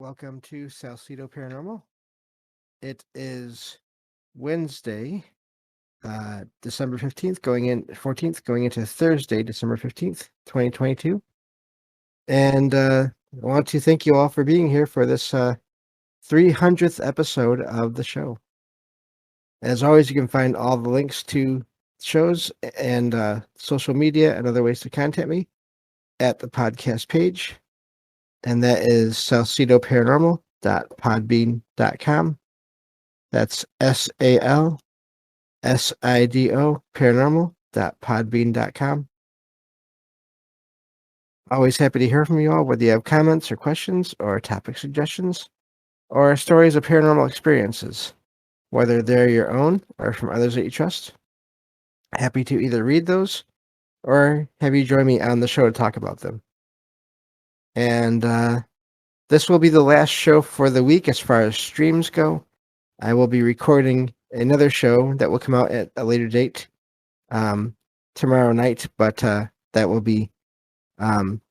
Welcome to Salcedo Paranormal. It is Wednesday, December 15th, 14th, going into Thursday, December 15th, 2022. And I want to thank you all for being here for this 300th episode of the show. As always, you can find all the links to shows and social media and other ways to contact me at the podcast page. And that is salcidoparanormal.podbean.com. That's SALSIDO paranormal.podbean.com. Always happy to hear from you all, whether you have comments or questions or topic suggestions or stories of paranormal experiences, whether they're your own or from others that you trust. Happy to either read those or have you join me on the show to talk about them. And this will be the last show for the week as far as streams go. I will be recording another show that will come out at a later date tomorrow night, but that will be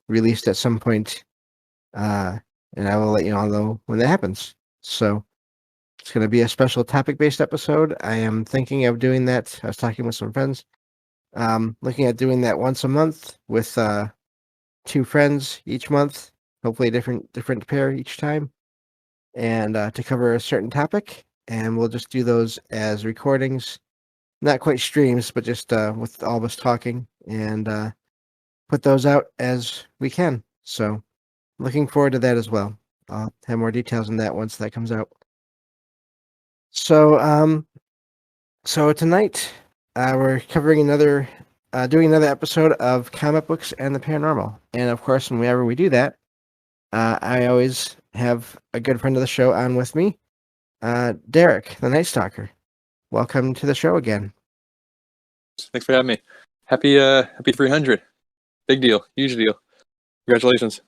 released at some point, and I will let you all know when that happens. So it's going to be a special topic-based episode. I am thinking of doing that. I was talking with some friends, looking at doing that once a month with 2 friends each month, hopefully a different pair each time, and to cover a certain topic. And we'll just do those as recordings, not quite streams, but just with all of us talking, and put those out as we can. So looking forward to that as well. I'll have more details on that once that comes out. So tonight we're covering doing another episode of Comic Books and the Paranormal. And of course, whenever we do that, I always have a good friend of the show on with me, Derek, the Night Stalker. Welcome to the show again. Thanks for having me. Happy 300. Big deal. Huge deal. Congratulations.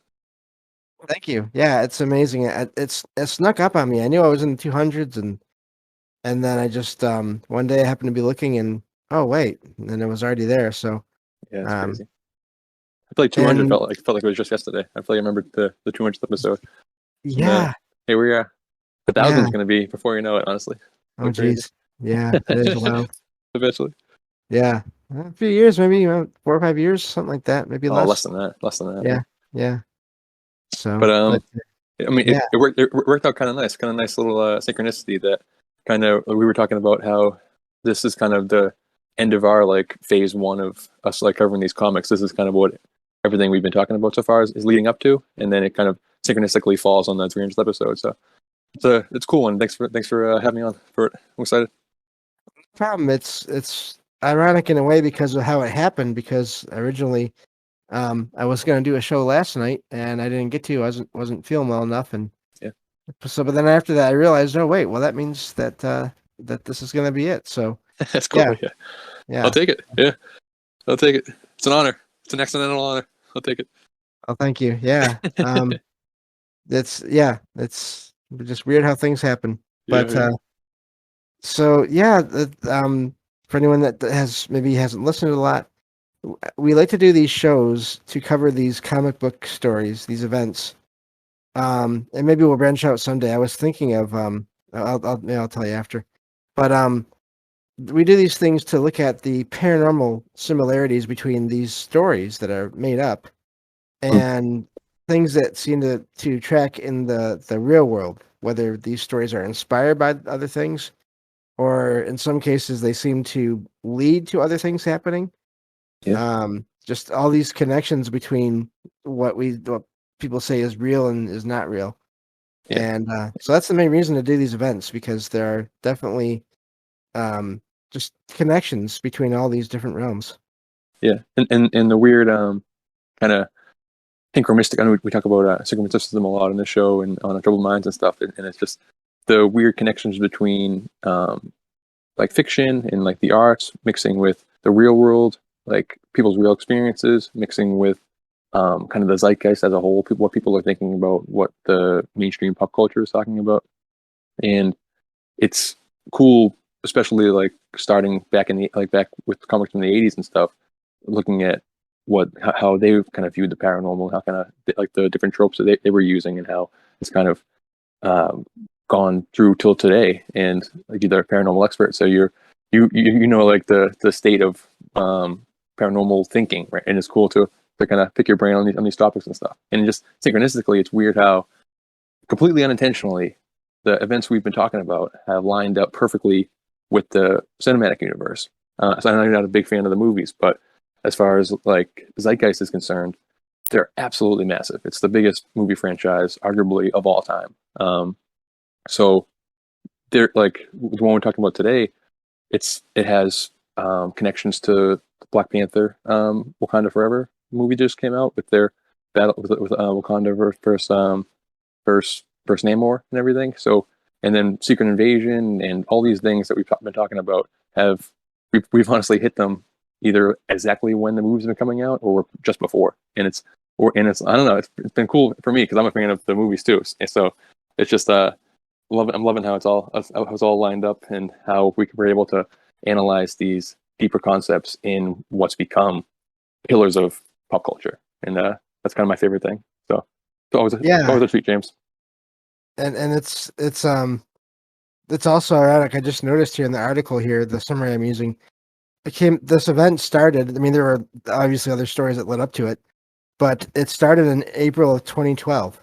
Thank you. Yeah, it's amazing. It snuck up on me. I knew I was in the 200s, and then I just one day I happened to be looking, and oh wait, and then it was already there. So yeah, it's crazy. I feel like 200 felt like it was just yesterday. I feel like I remembered the 200th episode. Yeah. Here we are. The 1000's going to be before you know it, honestly. Oh, jeez. Yeah, it is wild. Eventually. Yeah. A few years, maybe 4 or 5 years, something like that. Maybe less. Less than that. Yeah. So, but I mean, it worked out kind of nice. Kind of nice little synchronicity that kind of we were talking about how this is kind of the end of our like phase 1 of us like covering these comics. This is kind of what everything we've been talking about so far is leading up to, and then it kind of synchronistically falls on the 300th episode. So it's a cool one. Thanks for having me on for it. I'm excited. No problem. It's ironic in a way because of how it happened. Because originally, I was going to do a show last night and I didn't get to. I wasn't feeling well enough, and yeah. So, but then after that, I realized, oh wait, well that means that that this is going to be it. So that's cool. Yeah. I'll take it. Yeah, I'll take it. It's an honor. It's an accidental honor. I'll take it. Oh, thank you. Yeah. It's just weird how things happen. But so yeah, for anyone that hasn't listened a lot, we like to do these shows to cover these comic book stories, these events. And maybe we'll branch out someday. I was thinking of I'll tell you after. But we do these things to look at the paranormal similarities between these stories that are made up and things that seem to track in the real world, whether these stories are inspired by other things, or in some cases they seem to lead to other things happening. Yeah. Just all these connections between what people say is real and is not real. Yeah. And so that's the main reason to do these events, because there are definitely just connections between all these different realms. Yeah, and the weird kind of synchronistic. I know we talk about synchronism a lot in the show and on Troubled Minds and stuff, and it's just the weird connections between like fiction and like the arts mixing with the real world, like people's real experiences mixing with kind of the zeitgeist as a whole, what people are thinking about, what the mainstream pop culture is talking about. And it's cool, especially like starting back with comics from the 80s and stuff, looking at how they kind of viewed the paranormal, how kind of like the different tropes that they were using, and how it's kind of gone through till today, and like you're a paranormal expert, so you know like the state of paranormal thinking, right? And it's cool to kind of pick your brain on these topics and stuff. And just synchronistically, it's weird how completely unintentionally the events we've been talking about have lined up perfectly with the cinematic universe. So I know you're not a big fan of the movies, but as far as like Zeitgeist is concerned, they're absolutely massive. It's the biggest movie franchise, arguably, of all time. So they're like the one we're talking about today. It has connections to Black Panther, Wakanda Forever movie just came out with their battle with Wakanda versus Namor and everything. So and then Secret Invasion and all these things that we've been talking about we've honestly hit them either exactly when the movies have been coming out or just before. And it's I don't know, it's been cool for me because I'm a fan of the movies too. And so it's just I'm loving how it's all lined up and how we're able to analyze these deeper concepts in what's become pillars of pop culture. And that's kind of my favorite thing. So always a treat, James. And it's also ironic. I just noticed here in the article here, the summary I'm using, this event started. I mean, there were obviously other stories that led up to it, but it started in April of 2012.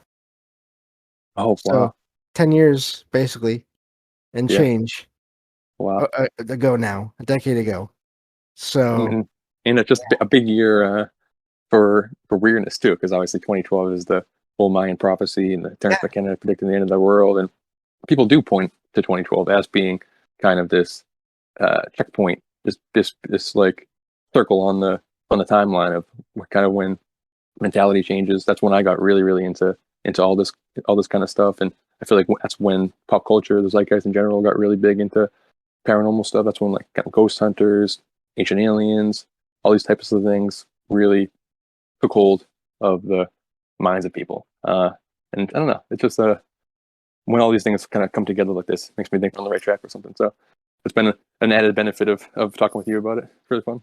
Oh, so wow. 10 years basically, and change. Wow. Ago now, a decade ago. So and it's just a big year for weirdness too, because obviously 2012 is the whole Mayan prophecy and the Terrence McKenna predicting the end of the world, and people do point to 2012 as being kind of this checkpoint, this like circle on the timeline of kind of when mentality changes. That's when I got really into all this kind of stuff, and I feel like that's when pop culture, the zeitgeist in general, got really big into paranormal stuff. That's when like ghost hunters, ancient aliens, all these types of things really took hold of the minds of people. And I don't know, it's just when all these things kind of come together like this, makes me think we're on the right track or something. So it's been an added benefit of talking with you about it. It's really fun.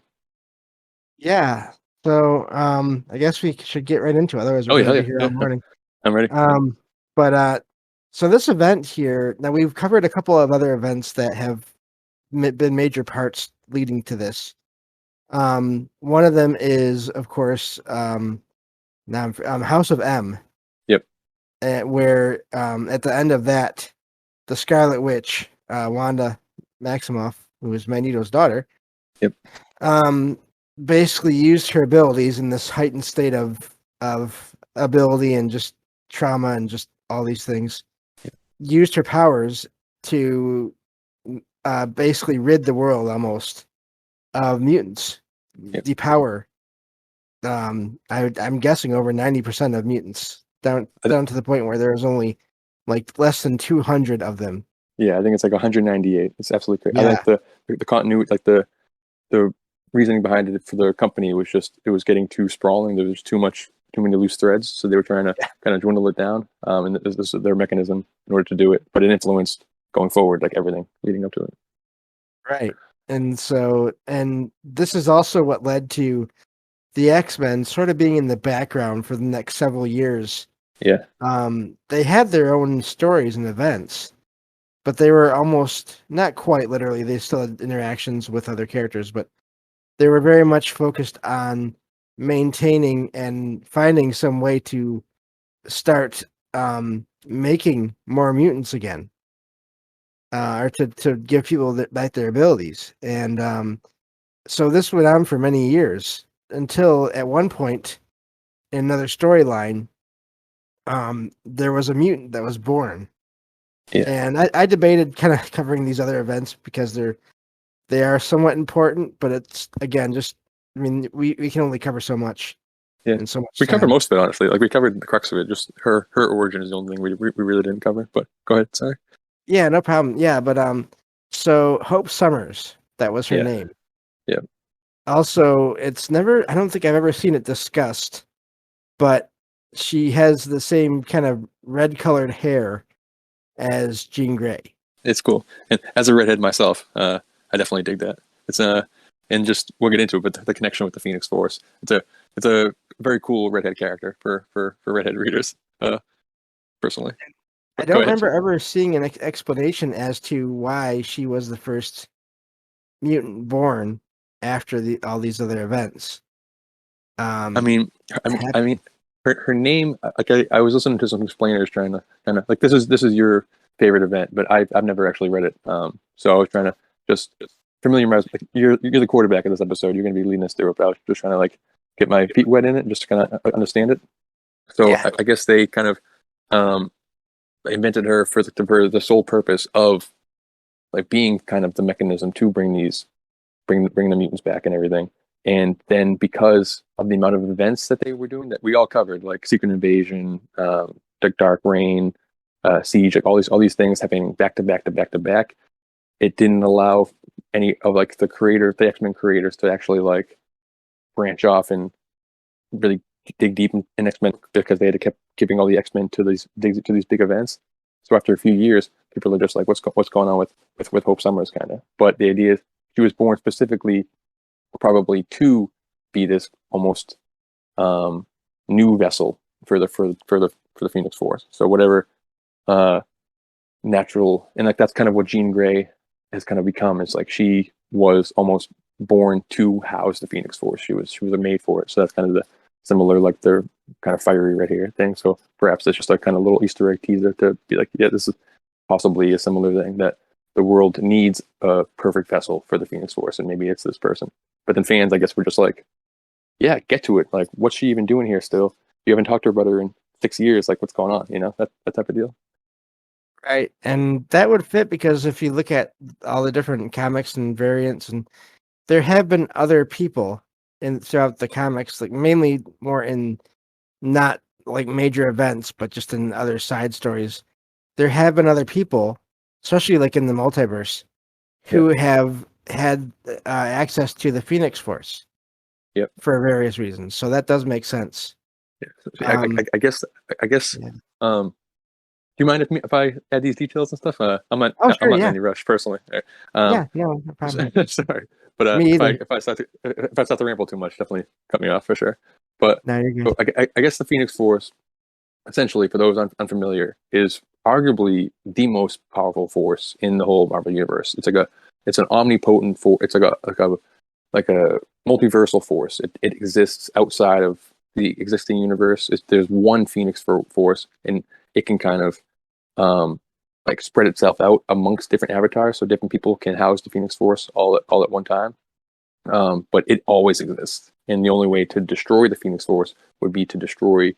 Yeah. So I guess we should get right into it. Otherwise, we're going to be here all morning. I'm ready. But so this event here, now we've covered a couple of other events that have been major parts leading to this. One of them is, of course, House of M. Yep. Where at the end of that, the Scarlet Witch, Wanda Maximoff, who is Magneto's daughter, yep, basically used her abilities in this heightened state of ability and just trauma and just all these things. Yep. Used her powers to basically rid the world almost of mutants. Yep. Depower. I'm guessing over 90% of mutants, down to the point where there's only like less than 200 of them. Yeah, I think it's like 198. It's absolutely crazy. Yeah. I think the continuity, like the reasoning behind it for the company was just it was getting too sprawling. There was too many loose threads, so they were trying to kind of dwindle it down. And this is their mechanism in order to do it. But it influenced going forward, like everything leading up to it. Right. And this is also what led to the X-Men sort of being in the background for the next several years. Yeah. They had their own stories and events, but they were almost not quite literally. They still had interactions with other characters, but they were very much focused on maintaining and finding some way to start making more mutants again, or to give people back their abilities. And so this went on for many years until at one point in another storyline, there was a mutant that was born. Yeah. And I debated kind of covering these other events because they are somewhat important, but it's again just I mean we can only cover so much. Yeah, and so much we time. covered most of it honestly. Like we covered the crux of it. Just her origin is the only thing we really didn't cover. But go ahead, sorry. Yeah, no problem. Yeah, but so Hope Summers, that was her name. Yeah. Also, it's never. I don't think I've ever seen it discussed, but she has the same kind of red-colored hair as Jean Grey. It's cool, and as a redhead myself, I definitely dig that. It's and just we'll get into it, but the connection with the Phoenix Force. It's a very cool redhead character for redhead readers, personally. I Go don't ahead. remember ever seeing an explanation as to why she was the first mutant born after all these other events. I Um, mean, I mean, her name. Like I was listening to some explainers trying to kind of like this is your favorite event, but I've never actually read it. So I was trying to just familiarize. Like you're the quarterback of this episode. You're going to be leading us through it. But I was just trying to like get my feet wet in it, just to kind of understand it. So yeah, I guess they kind of um invented her for the sole purpose of like being kind of the mechanism to bring the mutants back and everything. And then because of the amount of events that they were doing that we all covered, like Secret Invasion, the Dark Reign, Siege, like all these things happening back to back to back to back, it didn't allow any of like the X-Men creators to actually like branch off and really dig deep in X-Men because they had to keep giving all the X-Men to these big events. So after a few years, people are just like, what's going on with Hope Summers kind of. But the idea is she was born specifically probably to be this almost um, new vessel for the Phoenix Force. So whatever uh, natural and like that's kind of what Jean Grey has kind of become. It's like she was almost born to house the Phoenix Force. She was made for it. So that's kind of the similar like their kind of fiery red hair thing. So perhaps it's just a kind of little Easter egg teaser to be like, yeah, this is possibly a similar thing that the world needs a perfect vessel for the Phoenix Force, and maybe it's this person. But then fans, I guess, were just like, yeah, get to it. Like, what's she even doing here still? You haven't talked to her about her in 6 years. Like, what's going on? You know, that type of deal. right. And that would fit because if you look at all the different comics and variants, and there have been other people in throughout the comics, like mainly more in not like major events, but just in other side stories. There have been other people, especially like in the multiverse, Yeah. who have had access to the Phoenix Force Yep. for various reasons. So that does make sense. Yeah. So, Um, I guess. yeah. Do you mind if I add these details and stuff? Oh, I'm sure. not in Yeah. any rush personally. Yeah. No, no problem. Sorry, but Me either. if I start to ramble too much, definitely cut me off for sure. But No, you're good. so I guess the Phoenix Force, essentially, for those unfamiliar, is arguably the most powerful force in the whole Marvel universe. It's an omnipotent force. It's like a multiversal force. It exists outside of the existing universe. There's one Phoenix Force, and it can kind of like spread itself out amongst different avatars, so different people can house the Phoenix Force all at one time. But it always exists, and the only way to destroy the Phoenix Force would be to destroy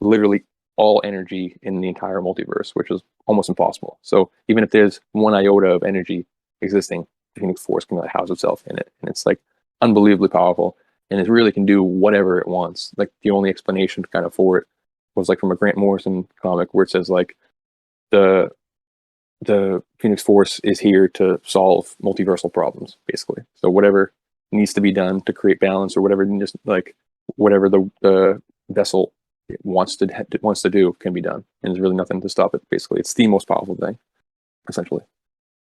literally all energy in the entire multiverse, which is almost impossible. So even if there's one iota of energy existing, the Phoenix Force can house itself in it, and it's like unbelievably powerful, and it really can do whatever it wants. Like the only explanation kind of for it was like from a Grant Morrison comic where it says like the the Phoenix Force is here to solve multiversal problems, basically. So whatever needs to be done to create balance, or whatever just like whatever the vessel wants to do can be done, and there's really nothing to stop it. Basically, it's the most powerful thing, essentially.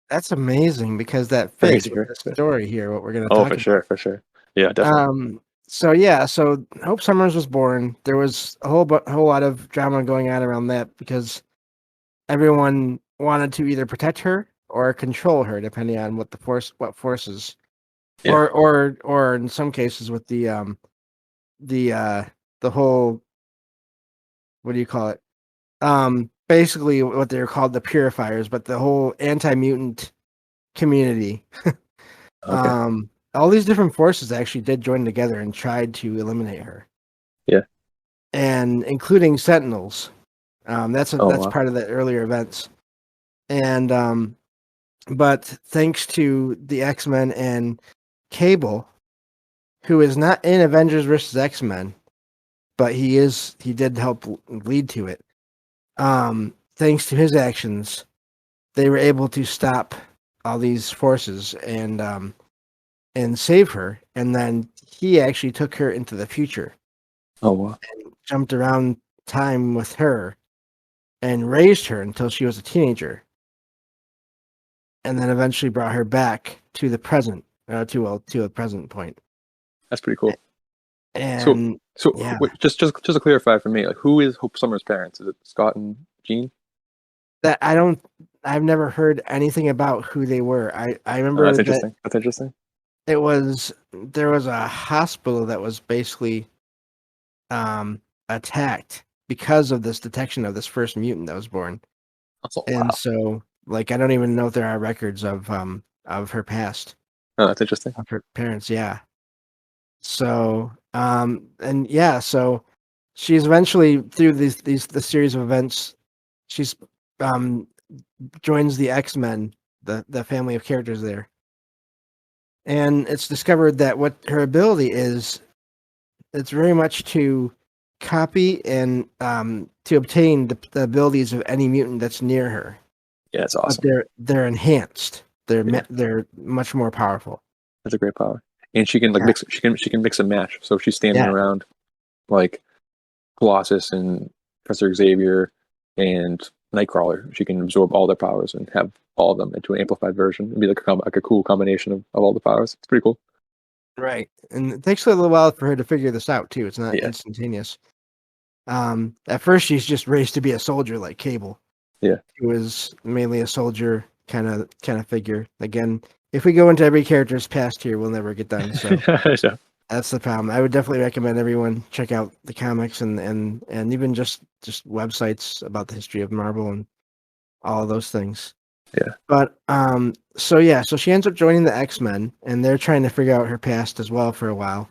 That's amazing because that fits Crazy, with right? the story here, what we're going to Oh, talk for about. sure, for sure. Yeah, definitely. So yeah, so Hope Summers was born. There was a whole lot of drama going on around that because everyone wanted to either protect her or control her, depending on what forces, Yeah. or in some cases with the the whole, what do you call it? Basically what they're called, the purifiers, but the whole anti-mutant community. Okay. All these different forces actually did join together and tried to eliminate her, Yeah. and including Sentinels. Oh That's wow. part of the earlier events, and but thanks to the X-Men and Cable, who is not in Avengers vs X-Men, but he did help lead to it. Thanks to his actions, they were able to stop all these forces and save her. And then he actually took her into the future, Oh wow. jumped around time with her, and raised her until she was a teenager, and then eventually brought her back to the present, to a present point. That's pretty cool. So And so yeah, wait, just to clarify for me, like who is Hope Summers' parents? Is it Scott and Jean? That I don't. I've never heard anything about who they were. I Oh, remember that's that interesting. That's interesting. there was a hospital that was basically um attacked because of this detection of this first mutant that was born. Also, And wow. so like I don't even know if there are records of her past, Oh, that's interesting. of her parents, yeah. So and yeah, so she's eventually through these the series of events, she's um joins the X-Men, the family of characters there. And it's discovered that what her ability is, it's very much to copy and to obtain the abilities of any mutant that's near her. Yeah, it's But awesome. they're enhanced. Yeah, They're much more powerful. that's a great power. And she can like Yeah. mix. She can mix and match. So if she's standing Yeah. around like Colossus and Professor Xavier and Nightcrawler. She can absorb all their powers and have all of them into an amplified version. It'd be like like a cool combination of all the powers. It's pretty cool. Right. And it takes a little while for her to figure this out too. It's not Yeah, instantaneous. At first she's just raised to be a soldier like Cable. yeah, He was mainly a soldier kind of figure. Again, if we go into every character's past here, we'll never get done. So so, that's the problem. I would definitely recommend everyone check out the comics and even just websites about the history of Marvel and all of those things. yeah. But so yeah, so she ends up joining the X-Men and they're trying to figure out her past as well for a while.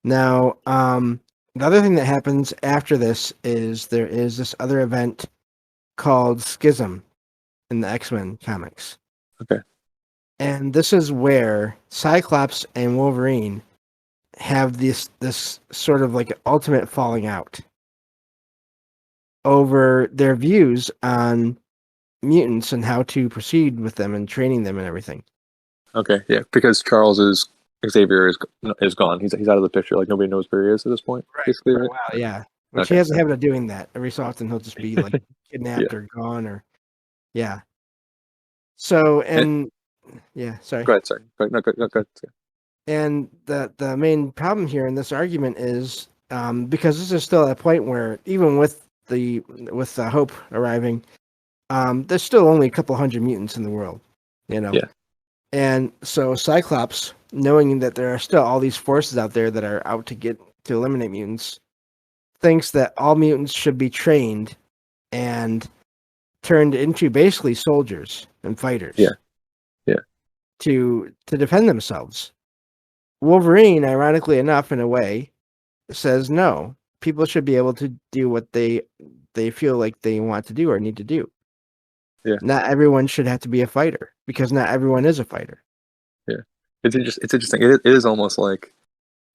Now, the other thing that happens after this is there is this other event called Schism in the X-Men comics. Okay, And this is where Cyclops and Wolverine have this sort of like ultimate falling out over their views on mutants and how to proceed with them and training them and everything. okay, yeah. Because Charles is Xavier is gone. He's out of the picture. Like nobody knows where he is at this point. Right. Basically, For a right? while, yeah. Which he Okay, has a habit of doing that. Every so often he'll just be like yeah. kidnapped or gone or yeah. So And and yeah, sorry. go ahead. Sorry. Go ahead. No, go ahead. And the main problem here in this argument is because this is still at a point where even with the Hope arriving, there's still only a couple hundred mutants in the world, you know. Yeah, And so Cyclops, knowing that there are still all these forces out there that are out to eliminate mutants, thinks that all mutants should be trained and turned into basically soldiers and fighters yeah, yeah, to defend themselves. Wolverine, ironically enough, in a way, says no. People should be able to do what they feel like they want to do or need to do. yeah, Not everyone should have to be a fighter because not everyone is a fighter. yeah. It's interesting. It is almost like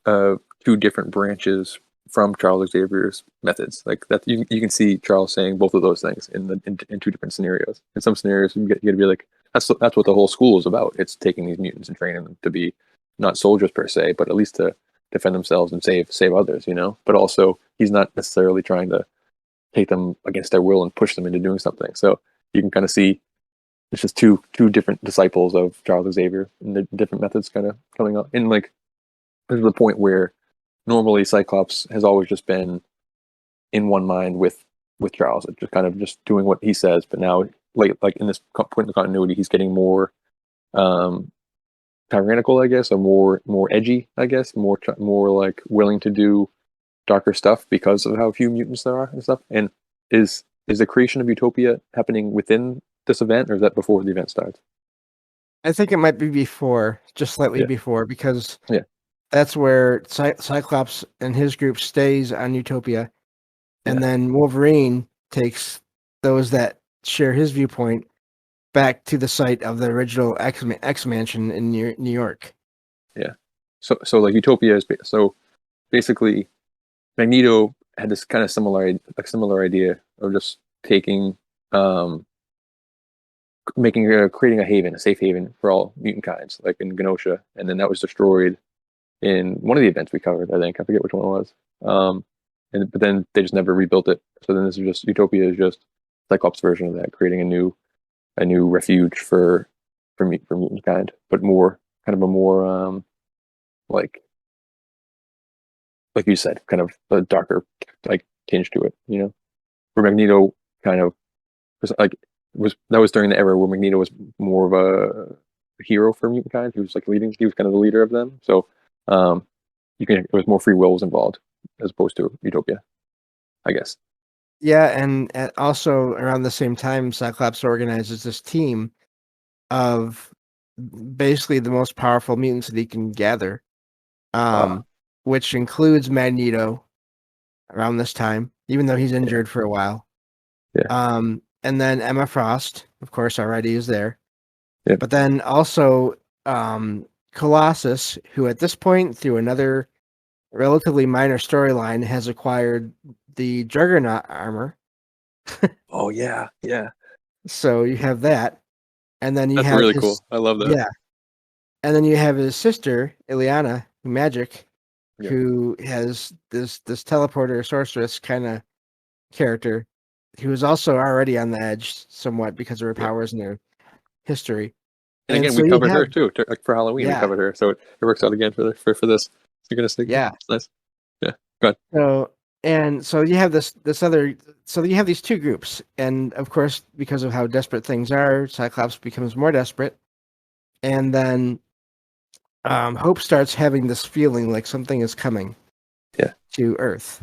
two different branches from Charles Xavier's methods. Like that, you can see Charles saying both of those things in two different scenarios. In some scenarios, you get to be like, that's what the whole school is about. It's taking these mutants and training them to be not soldiers per se, but at least to defend themselves and save others. You know, but also he's not necessarily trying to take them against their will and push them into doing something. So you can kind of see it's just two different disciples of Charles Xavier and the different methods kind of coming up. And like this is the point where normally Cyclops has always just been in one mind with Charles, just kind of just doing what he says. But now, like in this point in the continuity, he's getting more um, tyrannical, I guess, or more edgy, I guess, more like willing to do darker stuff because of how few mutants there are and stuff. And is the creation of Utopia happening within this event, or is that before the event starts? I think it might be before, just slightly Yeah, before, because yeah, that's where Cyclops and his group stays on Utopia, yeah, and then Wolverine takes those that share his viewpoint back to the site of the original X Mansion in New York. yeah. So like Utopia is so basically Magneto had this kind of similar idea of just taking um creating a haven, a safe haven for all mutant kinds, like in Genosha, and then that was destroyed in one of the events we covered. I think I forget which one it was. And but then they just never rebuilt it. So then this is just Utopia is just Cyclops' version of that, creating a new refuge for mutant kind, but more kind of a more like like you said, kind of a darker like tinge to it. You know, where Magneto kind of like that was during the era where Magneto was more of a hero for mutant kind. He was he was kind of the leader of them. So um, there was more free will was involved as opposed to Utopia, I guess. Yeah, and also around the same time, Cyclops organizes this team of basically the most powerful mutants that he can gather, Uh, which includes Magneto around this time, even though he's yeah, injured for a while. yeah, And then Emma Frost, of course, already is there. yeah. But then also Colossus, who at this point, through another relatively minor storyline, has acquired the Juggernaut armor. Oh yeah, yeah. So you have that. And then you That's have really his, cool. I love that. yeah. And then you have his sister, Ileana, Magic, Yeah, who has this teleporter sorceress kind of character, who is also already on the edge somewhat because of her yeah. powers and her history. And And again, so we you covered have, her too. Like for Halloween, we yeah, covered her, so it works out again for this synchronistic. yeah. It's nice. Yeah, go ahead. So you have this other, so you have these two groups, and of course, because of how desperate things are, Cyclops becomes more desperate, and then Hope starts having this feeling like something is coming Yeah. to Earth,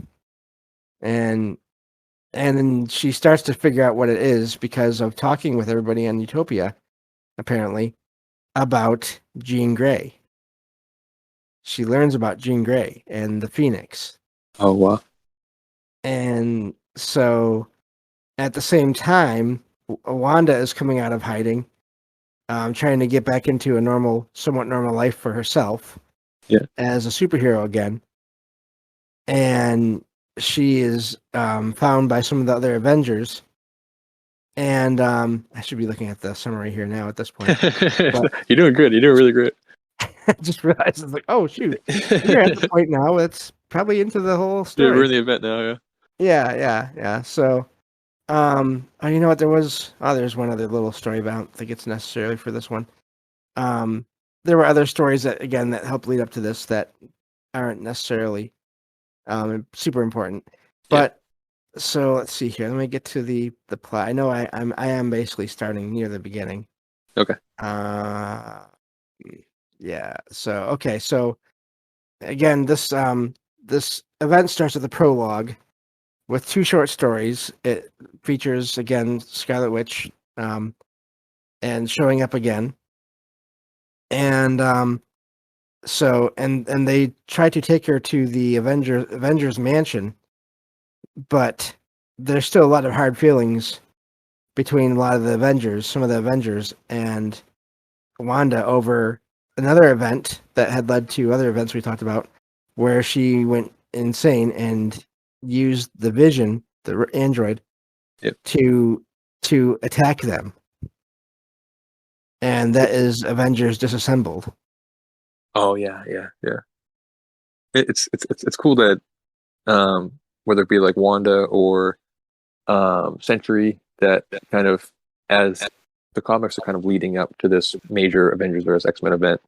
and then she starts to figure out what it is because of talking with everybody on Utopia, apparently, about Jean Grey. She learns about Jean Grey and the Phoenix, Oh wow. and so at the same time, Wanda is coming out of hiding, trying to get back into a somewhat normal life for herself Yeah. as a superhero again. And she is found by some of the other Avengers. And I should be looking at the summary here now at this point. But You're doing good. You're doing really great. I just realized it's like, oh, shoot. We're at the point now that's probably into the whole Yeah, we're story. in the event now. Yeah. Yeah. So, oh, you know what? There's one other little story, but I don't think it's necessarily for this one. There were other stories that help lead up to this that aren't necessarily super important. Yeah. But so let's see here. Let me get to the plot. I know I am basically starting near the beginning. Okay. Yeah. So okay. So again, this event starts with a prologue with two short stories. It features again Scarlet Witch, and showing up again, and and they try to take her to the Avengers mansion, but there's still a lot of hard feelings between a lot of the Avengers, some of the Avengers, and Wanda over another event that had led to other events we talked about, where she went insane and used the Vision, the android, Yep. to attack them, and that is Avengers Disassembled. Oh yeah, yeah, yeah. It's cool that whether it be like Wanda or Century, that kind of as the comics are kind of leading up to this major Avengers vs X-Men event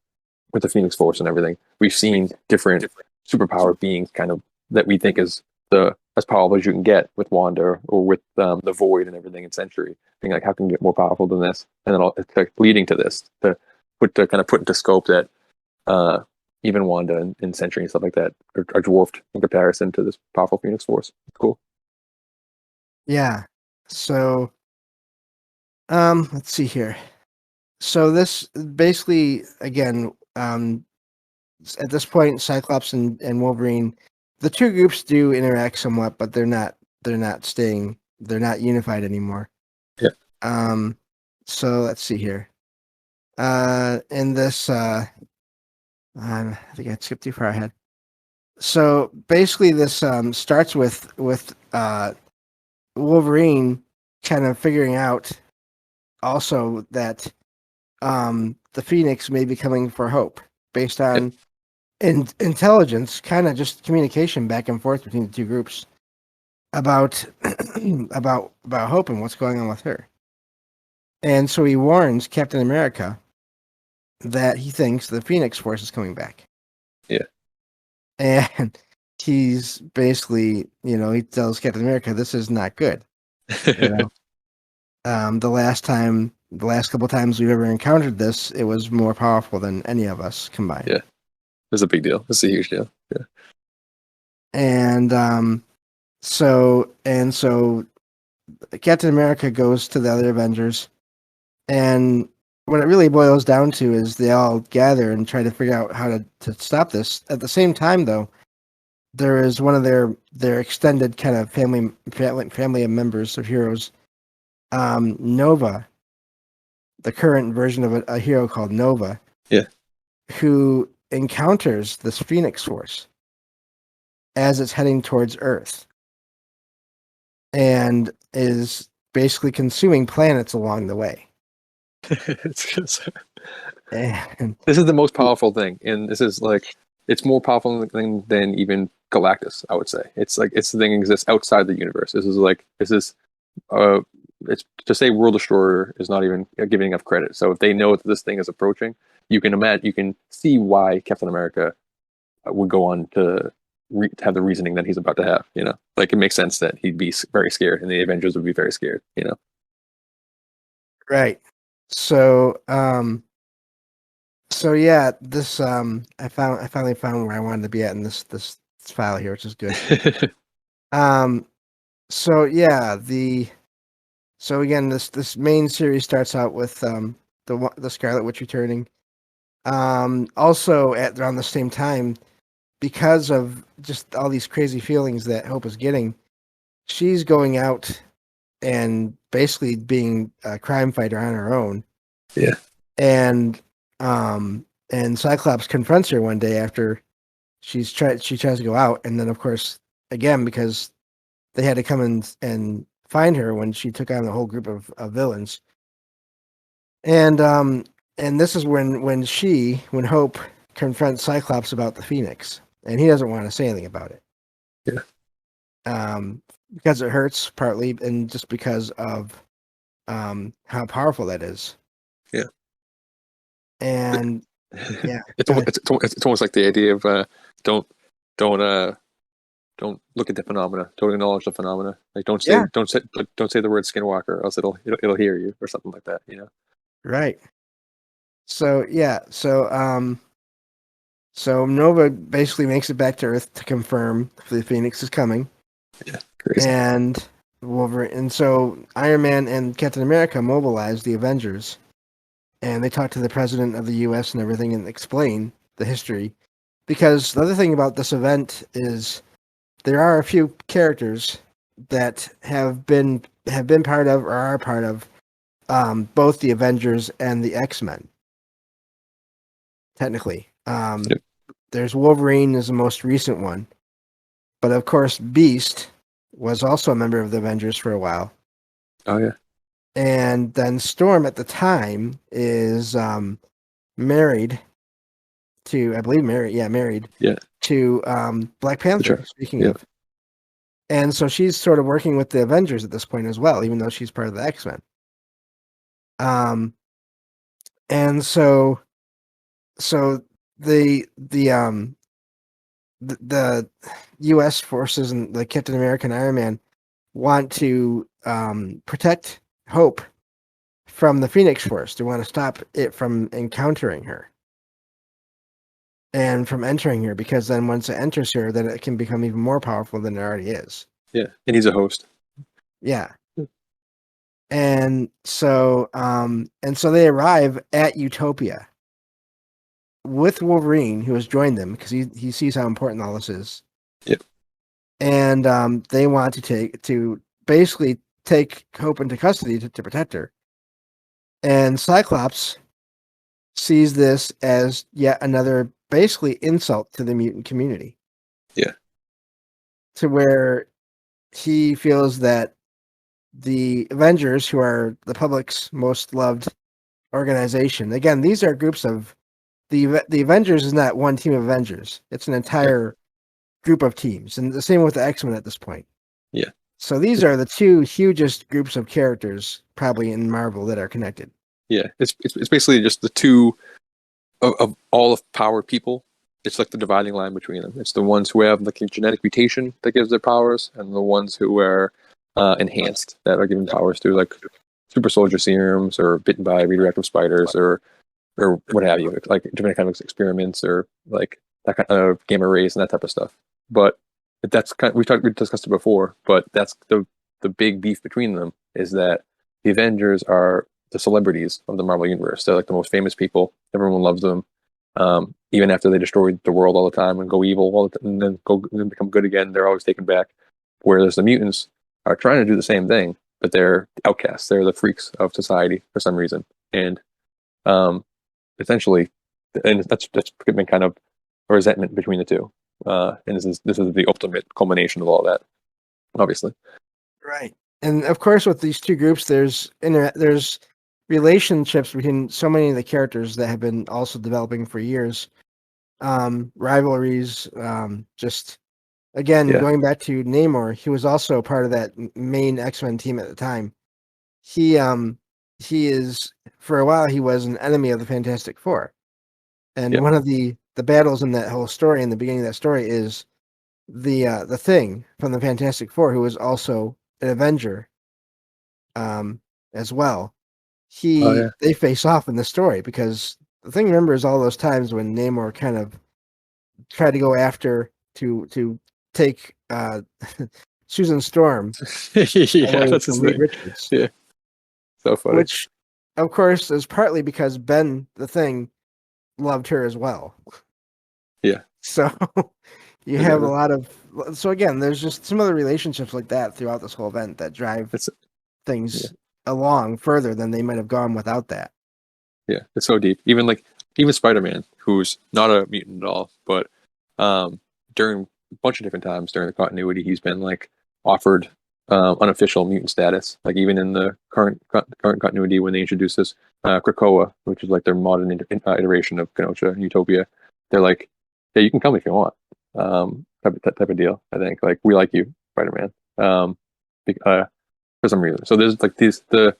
with the Phoenix Force and everything, we've seen different superpower beings kind of that we think is the as powerful as you can get with Wanda or with the Void and everything in Century, being like how can you get more powerful than this, and then it's like leading to this to kind of put into scope that even Wanda and Century and stuff like that are dwarfed in comparison to this powerful Phoenix Force. It's cool. Yeah. So, let's see here. So this basically, again, at this point, Cyclops and Wolverine, the two groups do interact somewhat, but they're not unified anymore. Yeah. So let's see here. In this, I think I skipped too far ahead. So basically, this starts with Wolverine kind of figuring out also that the Phoenix may be coming for Hope based Yeah. on intelligence, kind of just communication back and forth between the two groups about about Hope and what's going on with her. And so he warns Captain America that he thinks the Phoenix Force is coming back. Yeah. And he's basically, he tells Captain America, this is not good. You know? the last couple times we've ever encountered this, it was more powerful than any of us combined. Yeah. It's a big deal. It's a huge deal. Yeah. And so Captain America goes to the other Avengers, and what it really boils down to is they all gather and try to figure out how to stop this. At the same time, though, there is one of their extended kind of family of members of heroes, Nova, the current version of a hero called Nova, Yeah. who encounters this Phoenix Force as it's heading towards Earth and is basically consuming planets along the way. And This is the most powerful thing, and this is like it's more powerful than even Galactus. I would say it's the thing that exists outside the universe. It's to say World Destroyer is not even giving enough credit. So if they know that this thing is approaching, you can see why Captain America would go on to have the reasoning that he's about to have. Like it makes sense that he'd be very scared, and the Avengers would be very scared. Right. So yeah, this I finally found where I wanted to be at in this file here, which is good. So yeah, so again, this main series starts out with the Scarlet Witch returning. Also at around the same time, because of just all these crazy feelings that Hope is getting, she's going out and basically being a crime fighter on her own. Yeah. And Cyclops confronts her one day after she tries to go out, and then of course again, because they had to come and find her when she took on the whole group of villains. And this is when Hope confronts Cyclops about the Phoenix, and he doesn't want to say anything about it. Yeah. Because it hurts partly, and just because of how powerful that is. Yeah. And yeah, it's almost like the idea of don't look at the phenomena, don't acknowledge the phenomena. Like don't say the word skinwalker, or else it'll hear you, or something like that. Right. So yeah, so Nova basically makes it back to Earth to confirm the Phoenix is coming. Yeah, crazy. And Wolverine, and so Iron Man and Captain America mobilize the Avengers, and they talk to the president of the U.S. and everything, and explain the history. Because the other thing about this event is there are a few characters that have been part of or are part of both the Avengers and the X-Men. Technically, Yep. There's Wolverine is the most recent one, but of course Beast was also a member of the Avengers for a while. Oh yeah. And then Storm at the time is married to, I believe, married to Black Panther. Speaking of, and so she's sort of working with the Avengers at this point as well, even though she's part of the X-Men. And so the U.S. forces and the Captain America and Iron Man want to protect Hope from the Phoenix Force. They want to stop it from encountering her and from entering her, because then once it enters her, then it can become even more powerful than it already is. Yeah, and he's a host. Yeah. And so they arrive at Utopia with Wolverine, who has joined them because he sees how important all this is. Yep. And they want to basically take Hope into custody to protect her. And Cyclops sees this as yet another basically insult to the mutant community. Yeah. To where he feels that the Avengers, who are the public's most loved organization, again, these are groups of the Avengers is not one team of Avengers. It's an entire group of teams. And the same with the X-Men at this point. Yeah. So these are the two hugest groups of characters probably in Marvel that are connected. Yeah, it's basically just the two of all of power people. It's like the dividing line between them. It's the ones who have like a genetic mutation that gives their powers, and the ones who are enhanced that are given powers to. Like super soldier serums or bitten by radioactive spiders or what have you, like different kind of experiments or like that kind of gamma rays and that type of stuff. But that's kind of, we discussed it before, but that's the big beef between them is that the Avengers are the celebrities of the Marvel universe. They're like the most famous people. Everyone loves them. Even after they destroy the world all the time and go evil all the time, and then become good again, they're always taken back. Whereas the mutants are trying to do the same thing, but they're outcasts. They're the freaks of society for some reason, and essentially, and that's been kind of a resentment between the two. And this is the ultimate culmination of all that, obviously. Right. And of course, with these two groups, there's relationships between so many of the characters that have been also developing for years. Rivalries. Just again, going back to Namor, he was also part of that main X-Men team at the time. He is, for a while, he was an enemy of the Fantastic Four, and one of the battles in that whole story, in the beginning of that story, is the Thing from the Fantastic Four, who was also an Avenger, as well. They face off in the story because the Thing remembers all those times when Namor kind of tried to go after to take Susan Storm away that's from his Reed thing. Richards. Yeah, so funny. Which, of course, is partly because Ben, the Thing, loved her as well. Yeah. So you have a lot of. So again, there's just some other relationships like that throughout this whole event that drive things along further than they might have gone without that. Yeah, it's so deep. Even Spider-Man, who's not a mutant at all, but during a bunch of different times during the continuity, he's been like offered unofficial mutant status. Like even in the current continuity, when they introduce this Krakoa, which is like their modern iteration of Kenosha and Utopia, they're like, yeah, you can come if you want. Type of deal. I think like we like you, Spider-Man. For some reason. So there's like there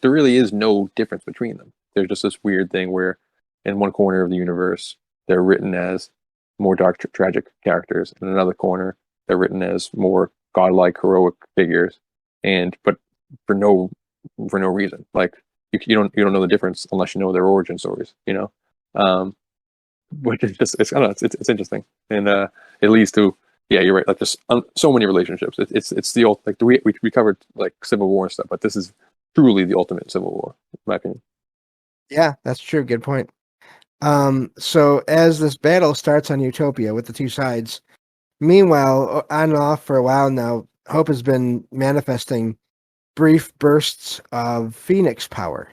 really is no difference between them. There's just this weird thing where in one corner of the universe they're written as more dark, tragic characters, in another corner they're written as more godlike, heroic figures, but for no reason. Like you don't know the difference unless you know their origin stories. Which is just I don't know, it's interesting, and it leads to. Yeah, you're right. Like there's so many relationships. It's the old like we covered like Civil War and stuff, but this is truly the ultimate Civil War, in my opinion. Yeah, that's true. Good point. So as this battle starts on Utopia with the two sides, meanwhile, on and off for a while now, Hope has been manifesting brief bursts of Phoenix power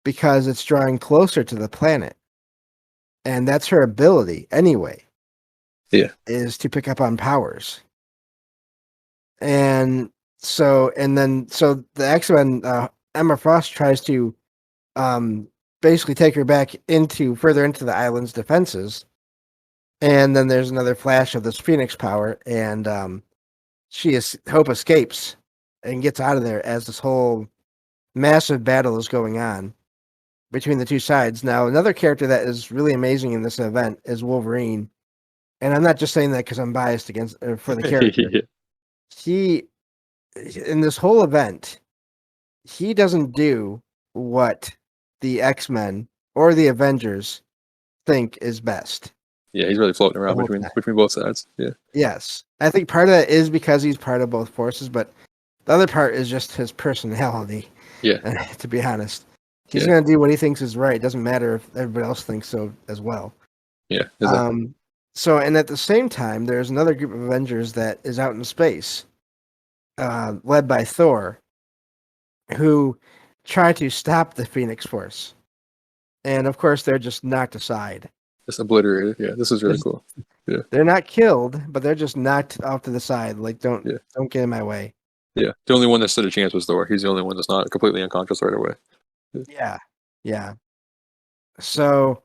because it's drawing closer to the planet, and that's her ability anyway. Yeah, is to pick up on powers. And so the X-Men, Emma Frost tries to basically take her back further into the island's defenses. And then there's another flash of this Phoenix power, and Hope escapes and gets out of there as this whole massive battle is going on between the two sides. Now, another character that is really amazing in this event is Wolverine. And I'm not just saying that because I'm biased for the character. He, in this whole event, he doesn't do what the X-Men or the Avengers think is best. Yeah, he's really floating around between both sides. Yeah. Yes. I think part of that is because he's part of both forces, but the other part is just his personality. Yeah. To be honest. He's going to do what he thinks is right. It doesn't matter if everybody else thinks so as well. Yeah. Exactly. So, and at the same time, there's another group of Avengers that is out in space, led by Thor, who try to stop the Phoenix Force. And of course, they're just knocked aside. Just obliterated. Yeah, this is really cool. Yeah. They're not killed, but they're just knocked off to the side. Like, don't get in my way. Yeah. The only one that stood a chance was Thor. He's the only one that's not completely unconscious right away. Yeah. So,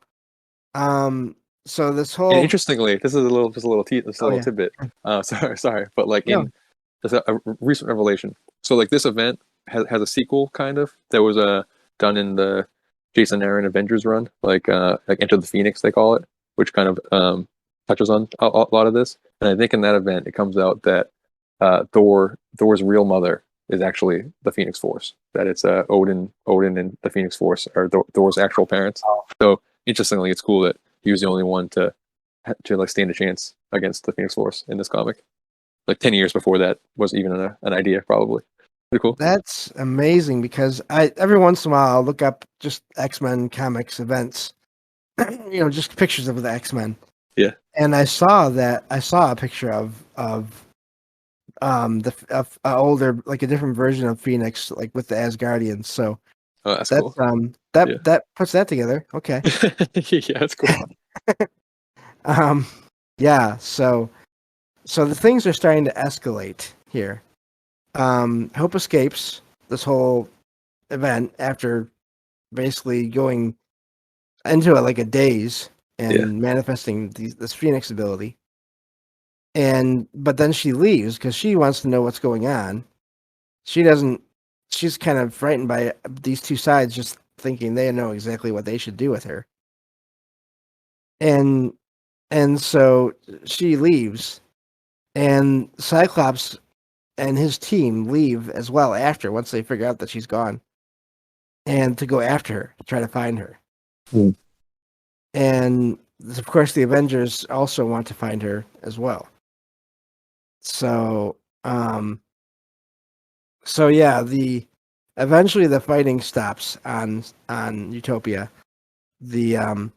so this whole and interestingly, this is a little tidbit. Sorry, but like there's a recent revelation. So like this event has a sequel kind of that was done in the Jason Aaron Avengers run, like Enter the Phoenix they call it, which kind of touches on a lot of this. And I think in that event it comes out that Thor's real mother is actually the Phoenix Force. That it's Odin and the Phoenix Force are Thor's actual parents. So interestingly, it's cool that he was the only one to like stand a chance against the Phoenix Force in this comic. Like 10 years before that was even an idea, probably. Pretty cool. That's amazing because I every once in a while I'll look up just X-Men comics events, just pictures of the X-Men. Yeah. And I saw a picture of older, like a different version of Phoenix, like with the Asgardians. So Oh, that's that's cool. that puts that together. Okay. Yeah, that's cool. Yeah. So the things are starting to escalate here. Hope escapes this whole event after basically going into it like a daze and manifesting this Phoenix ability. But then she leaves because she wants to know what's going on. She's kind of frightened by these two sides, just thinking they know exactly what they should do with her. And so she leaves, and Cyclops and his team leave as well after, once they figure out that she's gone, and to go after her, to try to find her. Mm. And of course, the Avengers also want to find her as well. So, yeah, eventually the fighting stops on Utopia. The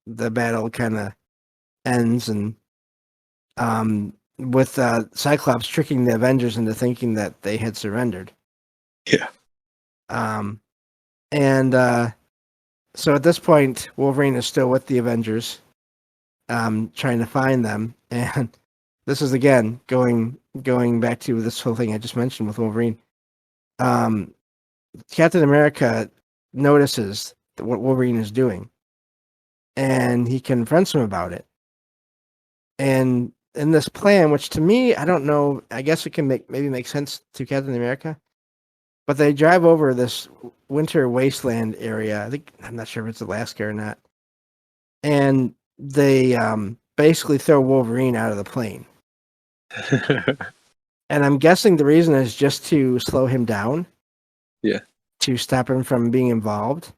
battle kind of ends, and with Cyclops tricking the Avengers into thinking that they had surrendered. Yeah. So at this point, Wolverine is still with the Avengers, trying to find them. And this is again going back to this whole thing I just mentioned with Wolverine. Captain America notices what Wolverine is doing, and he confronts him about it. And in this plan, which to me, I don't know, I guess it can maybe make sense to Captain America, but they drive over this winter wasteland area. I'm not sure if it's Alaska or not, and they basically throw Wolverine out of the plane. And I'm guessing the reason is just to slow him down. Yeah. To stop him from being involved.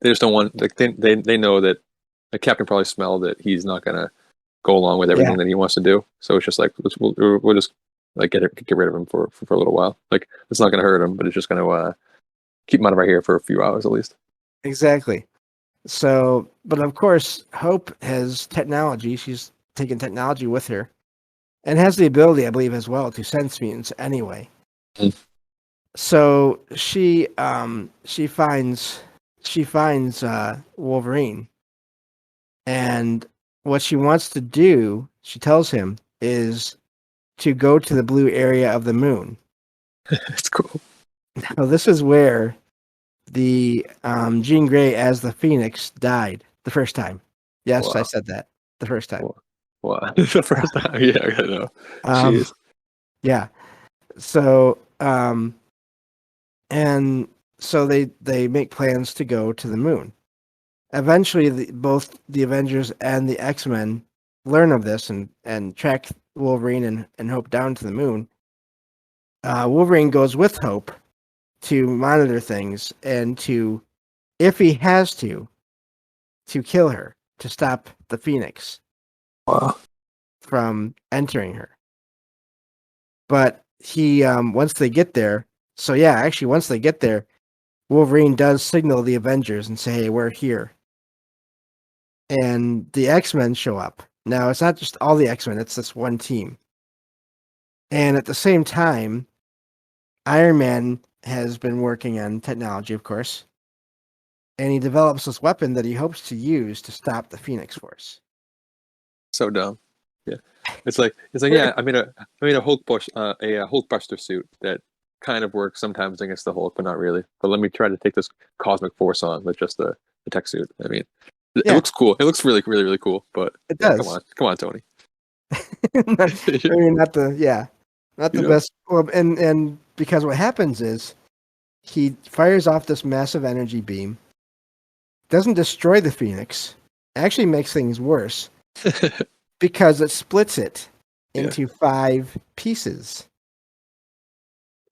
They just don't want, like, they know that the captain probably smelled that he's not gonna go along with everything that he wants to do. So it's just like we'll just like get rid of him for a little while. Like, it's not gonna hurt him, but it's just gonna keep him out of our hair for a few hours at least. Exactly. So, but of course, Hope has technology. She's taken technology with her, and has the ability, I believe, as well, to sense mutants anyway. Mm. So she finds Wolverine, and what she wants to do, she tells him, is to go to the blue area of the moon. It's cool. Now, this is where the Jean Grey as the Phoenix died the first time. Yes, wow. I said that the first time. Wow. The first time, yeah, I know. Jeez. Yeah. So, and so they make plans to go to the moon. Eventually, both the Avengers and the X-Men learn of this and track Wolverine and Hope down to the moon. Wolverine goes with Hope to monitor things and to, if he has to kill her, to stop the Phoenix from entering her. But he, once they get there, once they get there, Wolverine does signal the Avengers and say, "Hey, we're here." And the X-Men show up. Now, it's not just all the X-Men, it's this one team. And at the same time, Iron Man has been working on technology, of course. And he develops this weapon that he hopes to use to stop the Phoenix Force. So dumb. Yeah. It's like yeah, I made a Hulkbuster suit that kind of works sometimes against the Hulk, but not really. But let me try to take this cosmic force on with just the tech suit. I mean, it looks cool. It looks really, really, really cool. But it does. Come on, Tony. Not the best. Well, and because what happens is he fires off this massive energy beam. Doesn't destroy the Phoenix. Actually makes things worse because it splits it into 5 pieces.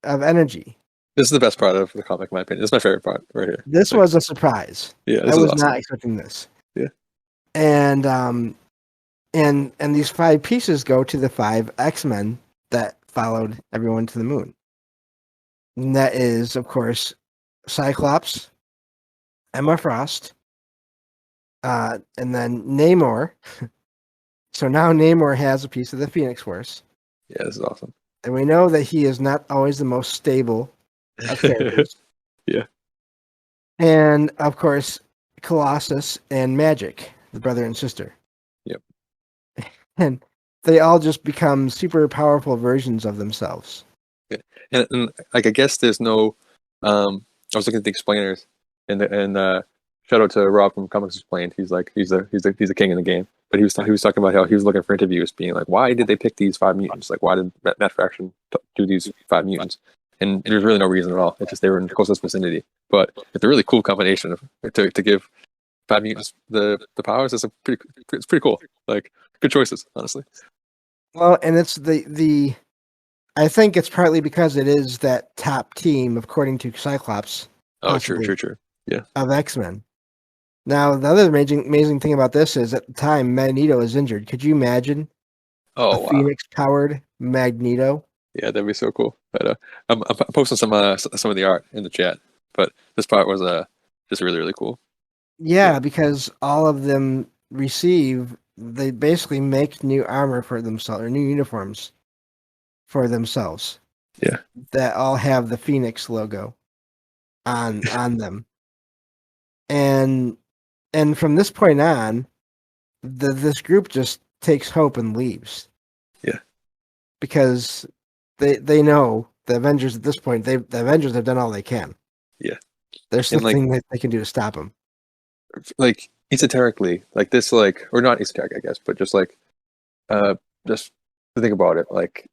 of energy. This is the best part of the comic, in my opinion. This is my favorite part right here. This was a surprise. Yeah, I this is was awesome. not expecting this. Yeah. And these 5 pieces go to the 5 X-Men that followed everyone to the moon. And that is, of course, Cyclops, Emma Frost, and then Namor. So now Namor has a piece of the Phoenix Force. Yeah, this is awesome. And we know that he is not always the most stable of characters. Yeah. And, of course, Colossus and Magic, the brother and sister. Yep. And they all just become super powerful versions of themselves. Yeah. And like I guess there's no I was looking at the explainers and shout out to Rob from Comics Explained. He's like he's a king in the game. But he was talking about how he was looking for interviews, being like, why did they pick these 5 mutants? Like, why did Matt Fraction do these 5 mutants? And there's really no reason at all. It's just they were in the closest vicinity. But it's a really cool combination to give 5 mutants the powers. It's pretty cool. Like, good choices, honestly. Well, and it's the I think it's partly because it is that top team, according to Cyclops. Oh, true. Yeah. Of X-Men. Now, the other amazing thing about this is at the time, Magneto is injured. Could you imagine Oh, wow. Phoenix-powered Magneto? Yeah, that'd be so cool. But I'm posting some of the art in the chat. But this part was just really, really cool. Yeah, because all of them they basically make new armor for themselves, or new uniforms for themselves. Yeah. That all have the Phoenix logo on them. And from this point on, this group just takes hope and leaves. Yeah. Because they know the Avengers at this point, the Avengers have done all they can. Yeah. There's something that they can do to stop them. Like, esoterically, like this, like, or not esoteric, I guess, but just like, just to think about it, like,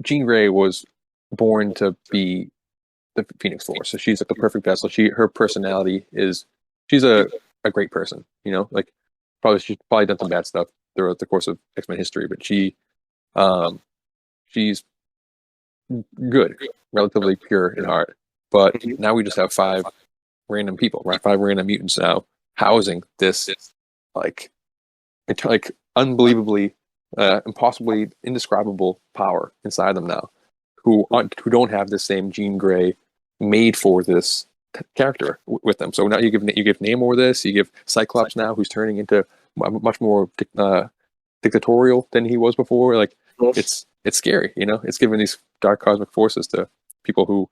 Jean Grey was born to be the Phoenix Force, so she's like the perfect vessel. Her personality is, she's a great person, you know, like she's probably done some bad stuff throughout the course of X-Men history, but she's good, relatively pure in heart. But now we just have 5 random people, right? 5 random mutants now housing this like unbelievably impossibly indescribable power inside them now, who don't have the same Jean Grey made for this character with them. So now you give Namor this, you give Cyclops now, who's turning into much more dictatorial than he was before. Like, it's scary, you know. It's giving these dark cosmic forces to people who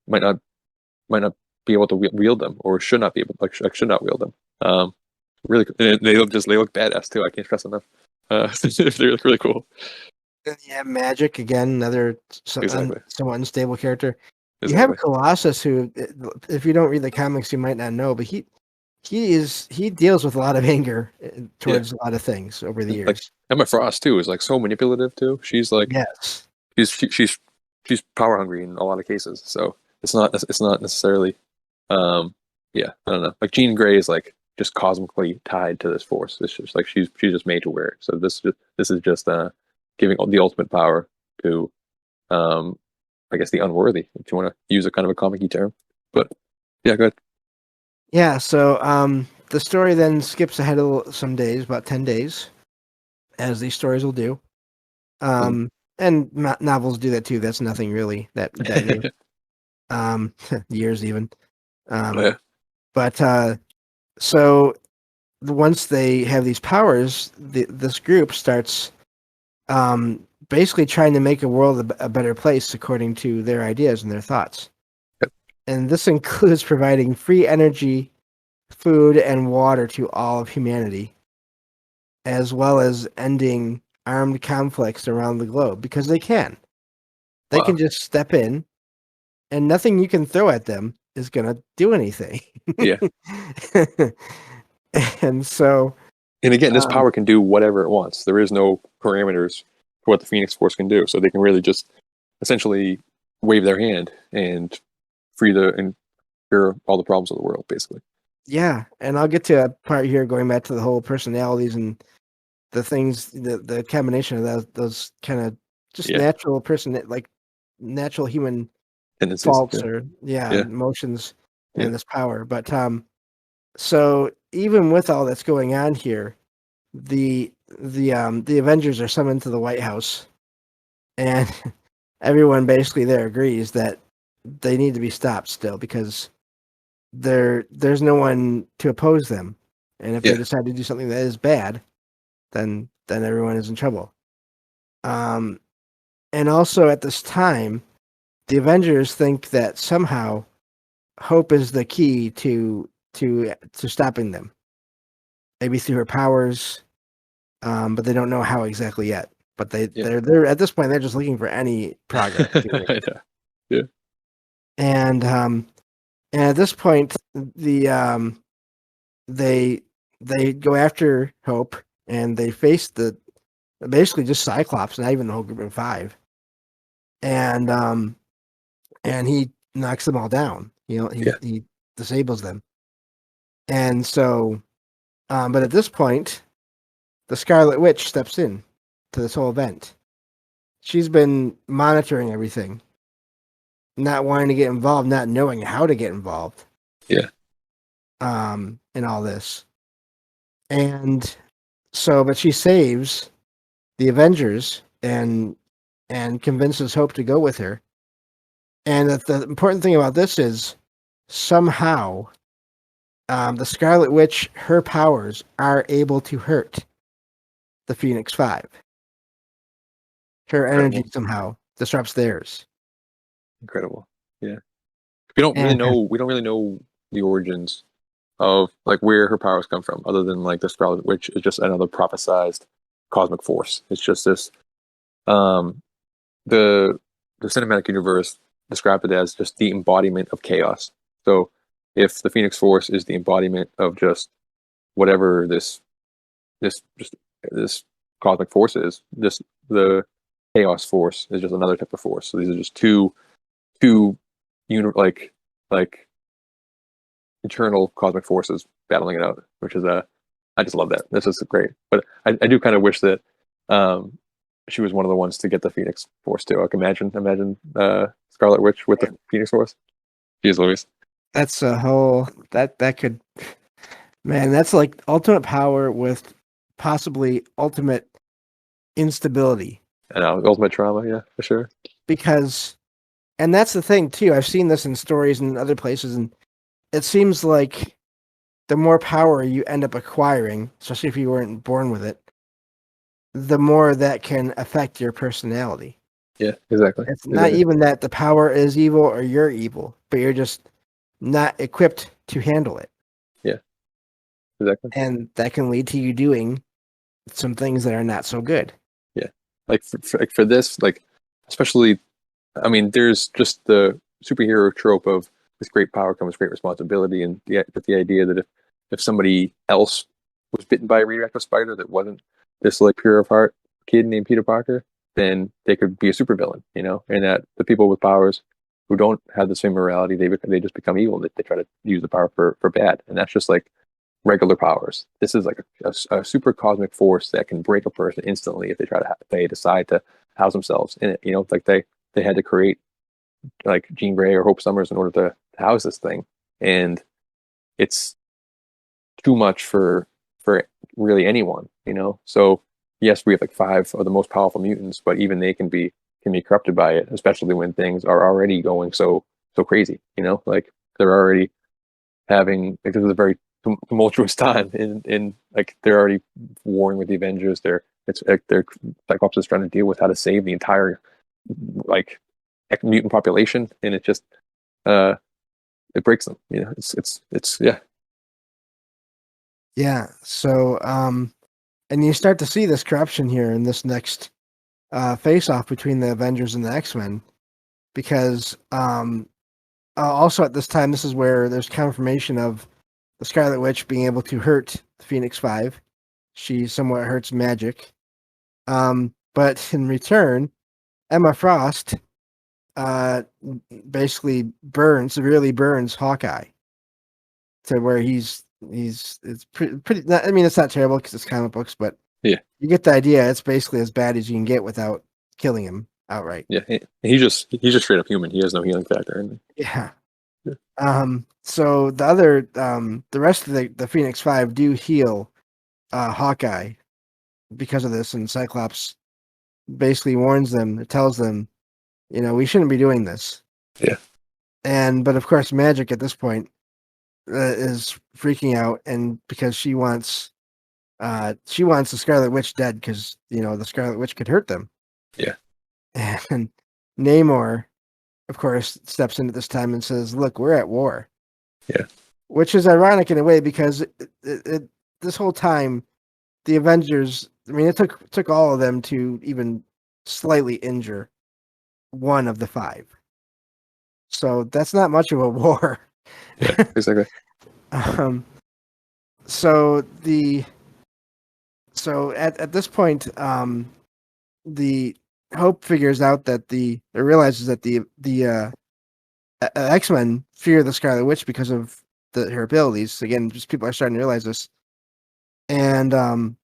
might not be able to wield them, or should not be able, should not wield them. Really, they look badass too. I can't stress enough. They look really cool. Yeah, Magic again, another somewhat unstable character. Exactly. You have Colossus, who, if you don't read the comics, you might not know, but he deals with a lot of anger towards a lot of things over the years. Like, Emma Frost too is like so manipulative too. She's like, yes, she's power hungry in a lot of cases. So it's not necessarily, I don't know. Like, Jean Grey is like just cosmically tied to this force. It's just like she's just made to wear it. So this is just giving the ultimate power to, I guess, the unworthy, if you want to use a kind of a comic-y term. But yeah, go ahead. Yeah, so the story then skips ahead some days, about 10 days, as these stories will do. And novels do that too. That's nothing really that new. Years even. But so once they have these powers, this group starts basically trying to make a world a better place according to their ideas and their thoughts. Yep. And this includes providing free energy, food, and water to all of humanity, as well as ending armed conflicts around the globe, because they can. They can just step in, and nothing you can throw at them is going to do anything. Yeah. And so... And again, this power can do whatever it wants. There is no parameters for what the Phoenix Force can do. So they can really just essentially wave their hand and cure all the problems of the world, basically. Yeah, and I'll get to a part here going back to the whole personalities and the things, the combination of those kind of just natural human tendencies. faults Yeah. or Yeah. emotions Yeah. and this power. But so even with all that's going on here, the Avengers are summoned to the White House, and everyone basically there agrees that they need to be stopped still because there's no one to oppose them, and if they Yeah. decide to do something that is bad, then everyone is in trouble. And also at this time, the Avengers think that somehow Hope is the key to stopping them. Maybe through her powers, but they don't know how exactly yet. But Yeah. they're at this point they're just looking for any progress to be made. Yeah. And at this point, they they go after Hope and they face the basically just Cyclops, not even the whole group of five. And he knocks them all down. Yeah. He disables them. And so, but at this point, the Scarlet Witch steps in to this whole event. She's been monitoring everything, not wanting to get involved, not knowing how to get involved. Yeah. In all this. And so, but she saves the Avengers and convinces Hope to go with her. And the important thing about this is somehow the Scarlet Witch, her powers are able to hurt the Phoenix Five. Her energy Incredible. somehow disrupts theirs. Incredible. Yeah. We don't really And know. We don't really know the origins of like where her powers come from, other than like the Scarlet Witch is just another prophesized cosmic force. It's just this. Um, the cinematic universe described it as just the embodiment of chaos. So, if the Phoenix Force is the embodiment of just whatever this just this cosmic force is, this the Chaos Force is just another type of force. So these are just two like internal cosmic forces battling it out, which is I just love that. This is great. But I do kind of wish that she was one of the ones to get the Phoenix Force too. Like imagine Scarlet Witch with the Phoenix Force. Jeez Louise. that's a whole that could, man, that's like ultimate power with possibly ultimate instability. I know, ultimate trauma, yeah, for sure. Because, and that's the thing too, I've seen this in stories and other places, and it seems like the more power you end up acquiring, especially if you weren't born with it, the more that can affect your personality. Yeah, exactly. It's not even that the power is evil or you're evil, but you're just not equipped to handle it. Yeah, exactly. And that can lead to you doing some things that are not so good. Yeah, like for this, like especially, I mean, there's just the superhero trope of with great power comes great responsibility, and the idea that if somebody else was bitten by a radioactive spider that wasn't this like pure of heart kid named Peter Parker, then they could be a supervillain, and that the people with powers who don't have the same morality, they just become evil. They try to use the power for bad, and that's just like regular powers. This is like a super cosmic force that can break a person instantly if they decide to house themselves in it. Like they had to create like Jean Grey or Hope Summers in order to house this thing, and it's too much for really anyone. So yes, we have like 5 of the most powerful mutants, but even they can be corrupted by it, especially when things are already going so crazy. Like they're already having like this is a very tumultuous time in like they're already warring with the Avengers. It's like they're Cyclops is trying to deal with how to save the entire like mutant population, and it just it breaks them. It's yeah. Yeah. So and you start to see this corruption here in this next face off between the Avengers and the X-Men, because also at this time, this is where there's confirmation of the Scarlet Witch being able to hurt the Phoenix Five. She somewhat hurts Magic. But in return, Emma Frost basically severely burns Hawkeye to where it's pretty. I mean, it's not terrible because it's comic books, but Yeah. you get the idea. It's basically as bad as you can get without killing him. outright. Yeah, he's just straight up human. He has no healing factor. Yeah. Yeah. So the rest of the Phoenix Five do heal Hawkeye because of this, and Cyclops basically warns them, tells them, we shouldn't be doing this. Yeah. But of course, Magic at this point is freaking out, and because she wants the Scarlet Witch dead, because the Scarlet Witch could hurt them. Yeah. And Namor, of course, steps in at this time and says, "Look, we're at war." Yeah. Which is ironic in a way, because this whole time, the Avengers, I mean, it took all of them to even slightly injure one of the five. So that's not much of a war. Yeah, exactly. So at this point, the Hope figures out that realizes that the X-Men fear the Scarlet Witch because of her abilities. Again, just people are starting to realize this. And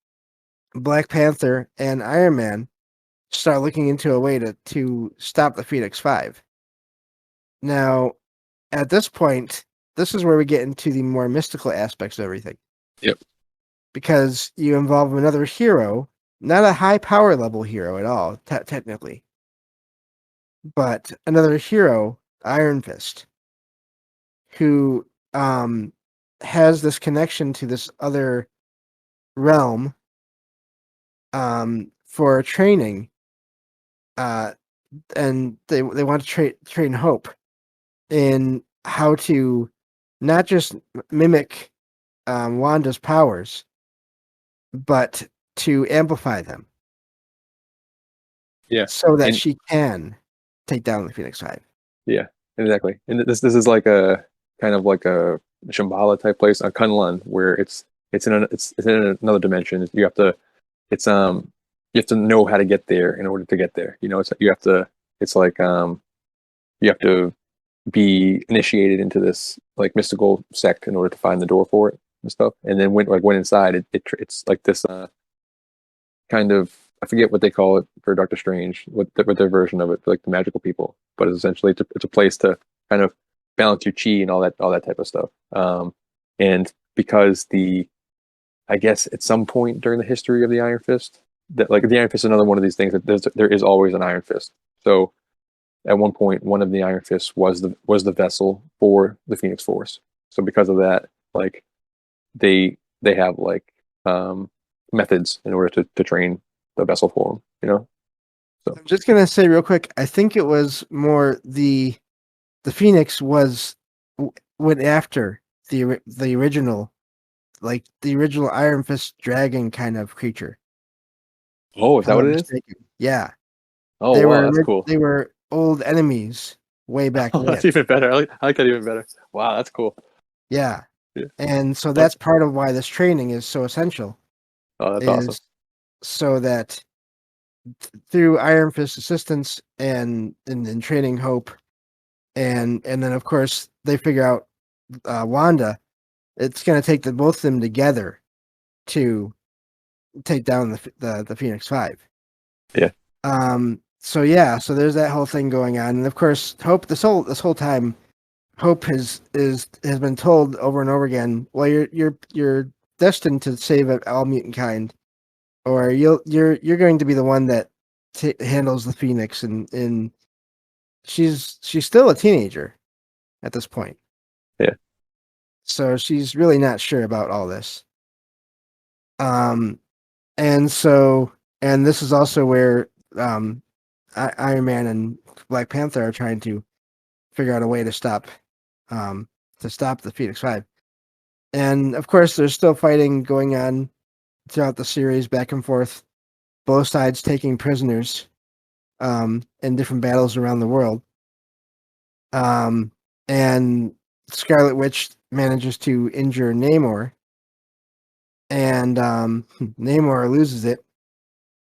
Black Panther and Iron Man start looking into a way to stop the Phoenix Five. Now, at this point, this is where we get into the more mystical aspects of everything. Yep. Because you involve another hero, not a high power level hero at all, technically, but another hero, Iron Fist, who has this connection to this other realm for training, and they want to train Hope in how to not just mimic Wanda's powers, but to amplify them. Yeah. So that she can take down the Phoenix Five. Yeah, exactly. And this is like a kind of like a Shambhala type place, a Kunlun, where it's in another dimension. You have to know how to get there in order to get there. It's like you have to be initiated into this like mystical sect in order to find the door for it and stuff. And then when inside, it's like this kind of, I forget what they call it for Doctor Strange, what their version of it, like the magical people. But essentially it's a place to kind of balance your chi and all that type of stuff. And because I guess at some point during the history of the Iron Fist, that like the Iron Fist is another one of these things that there is always an Iron Fist. So at one point, one of the Iron Fists was the vessel for the Phoenix Force. So because of that, like they have like methods in order to train the vessel for them. So I'm just gonna say real quick, I think it was more the Phoenix went after the original, like the original Iron Fist dragon kind of creature. Oh, is that what it is? Yeah. Oh, wow, that's cool. They were old enemies way back when. That's even better. I like that even better. Wow, that's cool. Yeah. Yeah. And so that's part of why this training is so essential. Oh, that's awesome. So that through Iron Fist assistance and training Hope, and then of course they figure out Wanda, it's going to take both of them together to take down the Phoenix Five. Yeah. So there's that whole thing going on, and of course Hope this whole time, Hope has been told over and over again, well, you're destined to save all mutant kind, or you're going to be the one that handles the Phoenix, and she's still a teenager at this point. Yeah. So she's really not sure about all this. And this is also where Iron Man and Black Panther are trying to figure out a way to stop the Phoenix Five. And of course, there's still fighting going on throughout the series, back and forth, both sides taking prisoners in different battles around the world. And Scarlet Witch manages to injure Namor, and Namor loses it.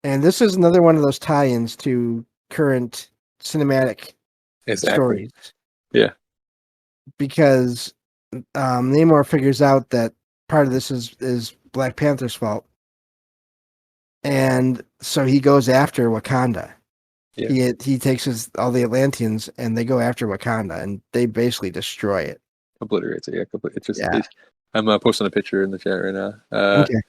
And this is another one of those tie-ins to current cinematic stories. Yeah. Because Namor figures out that part of this is Black Panther's fault. And so he goes after Wakanda. Yeah. He takes all the Atlanteans and they go after Wakanda and they basically destroy it. Obliterates it. Yeah, it's just Yeah. I'm posting a picture in the chat right now. Okay.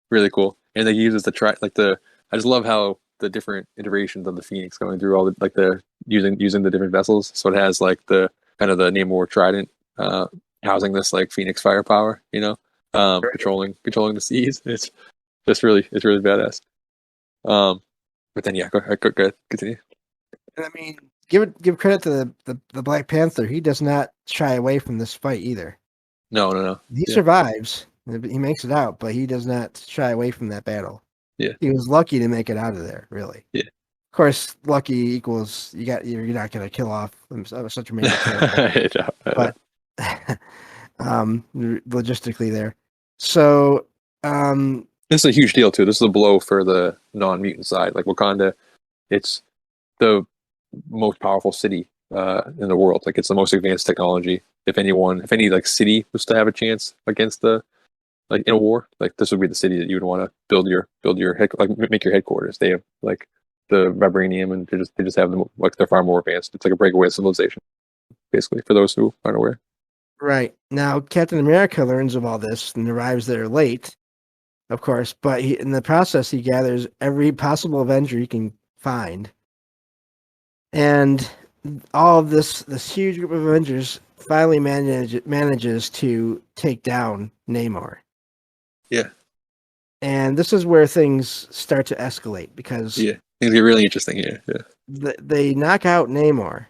Really cool. And they use the try like the. I just love how the different iterations of the Phoenix going through all the like the using the different vessels. So it has like the kind of the Namor trident, housing this like Phoenix firepower. Right. Controlling the seas. It's really badass. Um, but then yeah, go ahead, continue. And I mean, give credit to the Black Panther. He does not shy away from this fight either. No. He Yeah, survives. He makes it out, but he does not shy away from that battle. yeah, He was lucky to make it out of there, really. yeah. Of course, lucky equals you're not going to kill off such a major character, I know. but logistically there. So, This is a huge deal too. This is a blow for the non-mutant side. Like Wakanda, it's the most powerful city in the world. Like it's the most advanced technology. If any like city was to have a chance against the like in a war, like this would be the city that you would want to build your make your headquarters. They have like the vibranium, and they just have them like they're far more advanced. It's like a breakaway civilization, basically, for those who aren't aware. right now, Captain America learns of all this and arrives there late, of course, but in the process, he gathers every possible Avenger he can find. And all of this huge group of Avengers finally manages to take down Namor. Yeah, And this is where things start to escalate because yeah. Things get really interesting here. Yeah, they knock out Namor,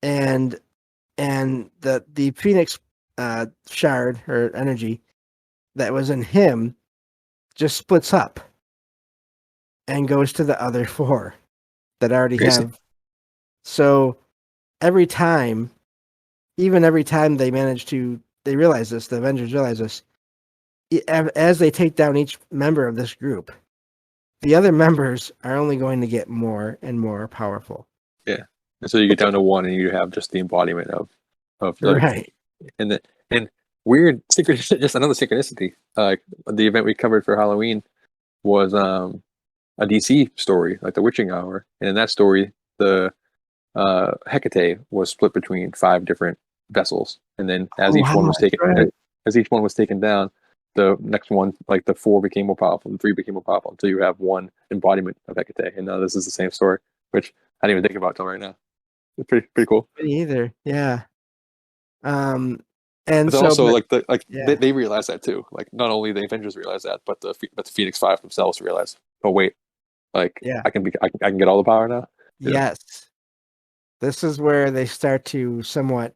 and the Phoenix shard or energy that was in him just splits up and goes to the other four that already crazy. have. So every time, even every time they realize this, the Avengers realize this, as they take down each member of this group, the other members are only going to get more and more powerful. Yeah, and so you get down to one, and you have just the embodiment of like Right. and weird synchronicity. Just another synchronicity. The event we covered for Halloween was a DC story, like the Witching Hour, and in that story, the Hecate was split between 5 different vessels, and then Oh, wow, that's right. as each one was taken down, the next one, like the 4 became more powerful, the 3 became more powerful until you have one embodiment of Hecate. And now this is the same story, which I didn't even think about till right now. It's pretty cool. Me either. Yeah. And But then so, also but like yeah, they realize that too. Like not only the Avengers realize that, but the Phoenix Five themselves realize, oh wait, like yeah, I can get all the power now. Yeah. yes. This is where they start to somewhat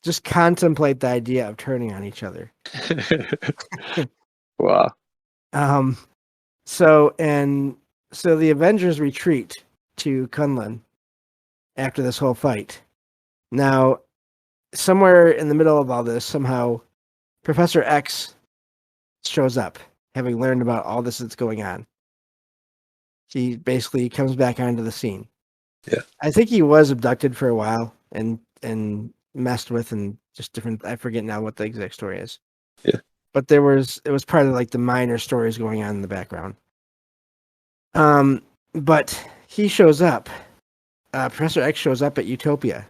just contemplate the idea of turning on each other. Wow. Um, so the Avengers retreat to Kunlun after this whole fight. Now, somewhere in the middle of all this, somehow Professor X shows up, having learned about all this that's going on. He basically comes back onto the scene. Yeah. I think he was abducted for a while and messed with and just different. I forget now what the exact story is. Yeah. But it was part of like the minor stories going on in the background. But he shows up. Professor X shows up at Utopia,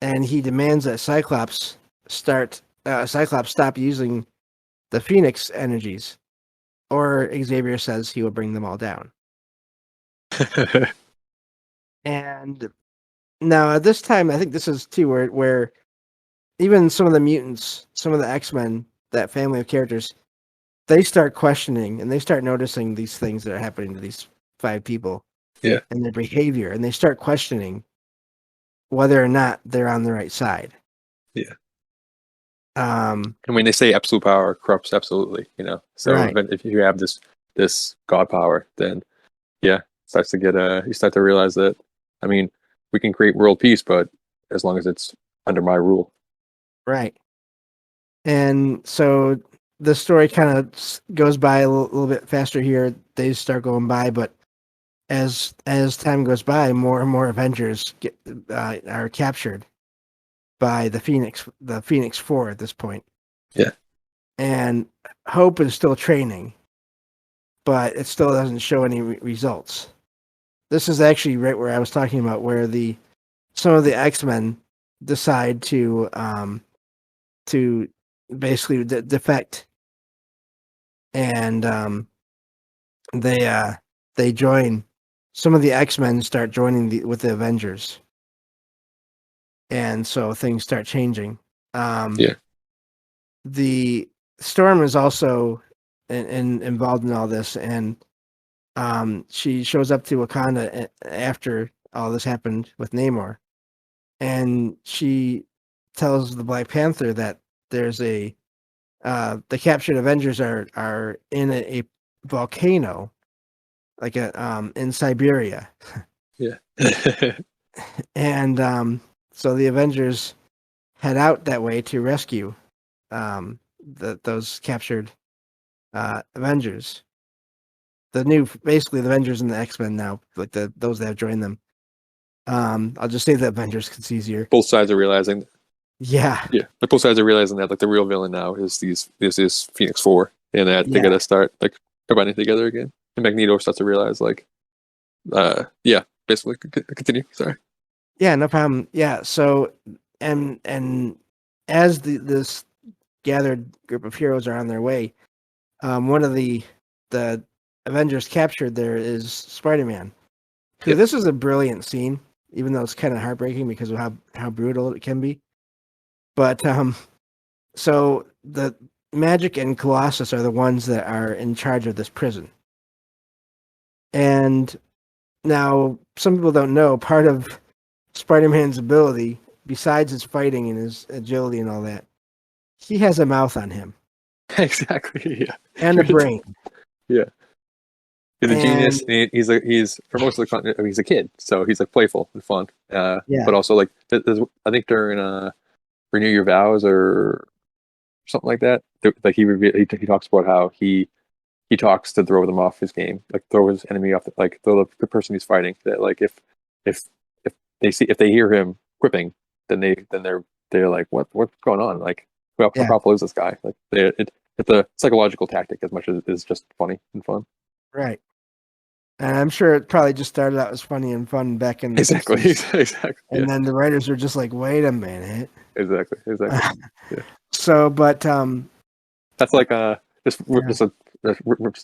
and he demands that Cyclops stop using the Phoenix energies, or Xavier says he will bring them all down. And now at this time, I think this is too where even some of the mutants, some of the X-Men, that family of characters, they start questioning and they start noticing these things that are happening to these 5 people Yeah. and their behavior, and they start questioning whether or not they're on the right side. Yeah. Um, I mean, they say absolute power corrupts absolutely, you know. So right, if you have this god power, then yeah, starts to get you start to realize that. I mean, we can create world peace, but as long as it's under my rule. right. And so the story kind of goes by a little bit faster here. They start going by, but as time goes by, more and more Avengers are captured by the Phoenix Four at this point. Yeah. And Hope is still training, but it still doesn't show any results. this is actually right where I was talking about, where some of the X-Men decide to basically defect, and they join. Some of the X-Men start joining with the Avengers, and so things start changing. Yeah. The Storm is also involved in all this, and she shows up to Wakanda after all this happened with Namor, and she tells the Black Panther that there's the captured Avengers are in a volcano, like in Siberia, Yeah. and so the Avengers head out that way to rescue those captured Avengers. Basically the Avengers and the X-Men now, like those that have joined them. I'll just say the Avengers because it's easier. Both sides are realizing. Yeah. Yeah, like both sides are realizing that like the real villain now is this Phoenix 4, and that they gotta start like combining together again. And Magneto starts to realize like, yeah, basically continue. Sorry. Yeah, no problem. Yeah, so and as this gathered group of heroes are on their way, one of the Avengers captured there is Spider-Man. Who, Yep. this is a brilliant scene, even though it's kind of heartbreaking because of how brutal it can be. But so the Magic and Colossus are the ones that are in charge of this prison. And now some people don't know, part of Spider-Man's ability, besides his fighting and his agility and all that, he has a mouth on him. Exactly. Yeah. And a brain. Yeah. He's a genius. He's for most of the content, he's a kid, so he's like playful and fun. But also like I think during Renew Your Vows or something like that, like he talks about how he talks to throw them off his game, like throw his enemy off, like throw the person he's fighting. That like if if they hear him quipping, then they're like, what's going on? Like, how powerful is this guy? Like it's a psychological tactic as much as it is just funny and fun. Right. And I'm sure it probably just started out as funny and fun back in the 60s. Exactly. And then the writers were just like, wait a minute. Exactly. Yeah. So, but that's like just a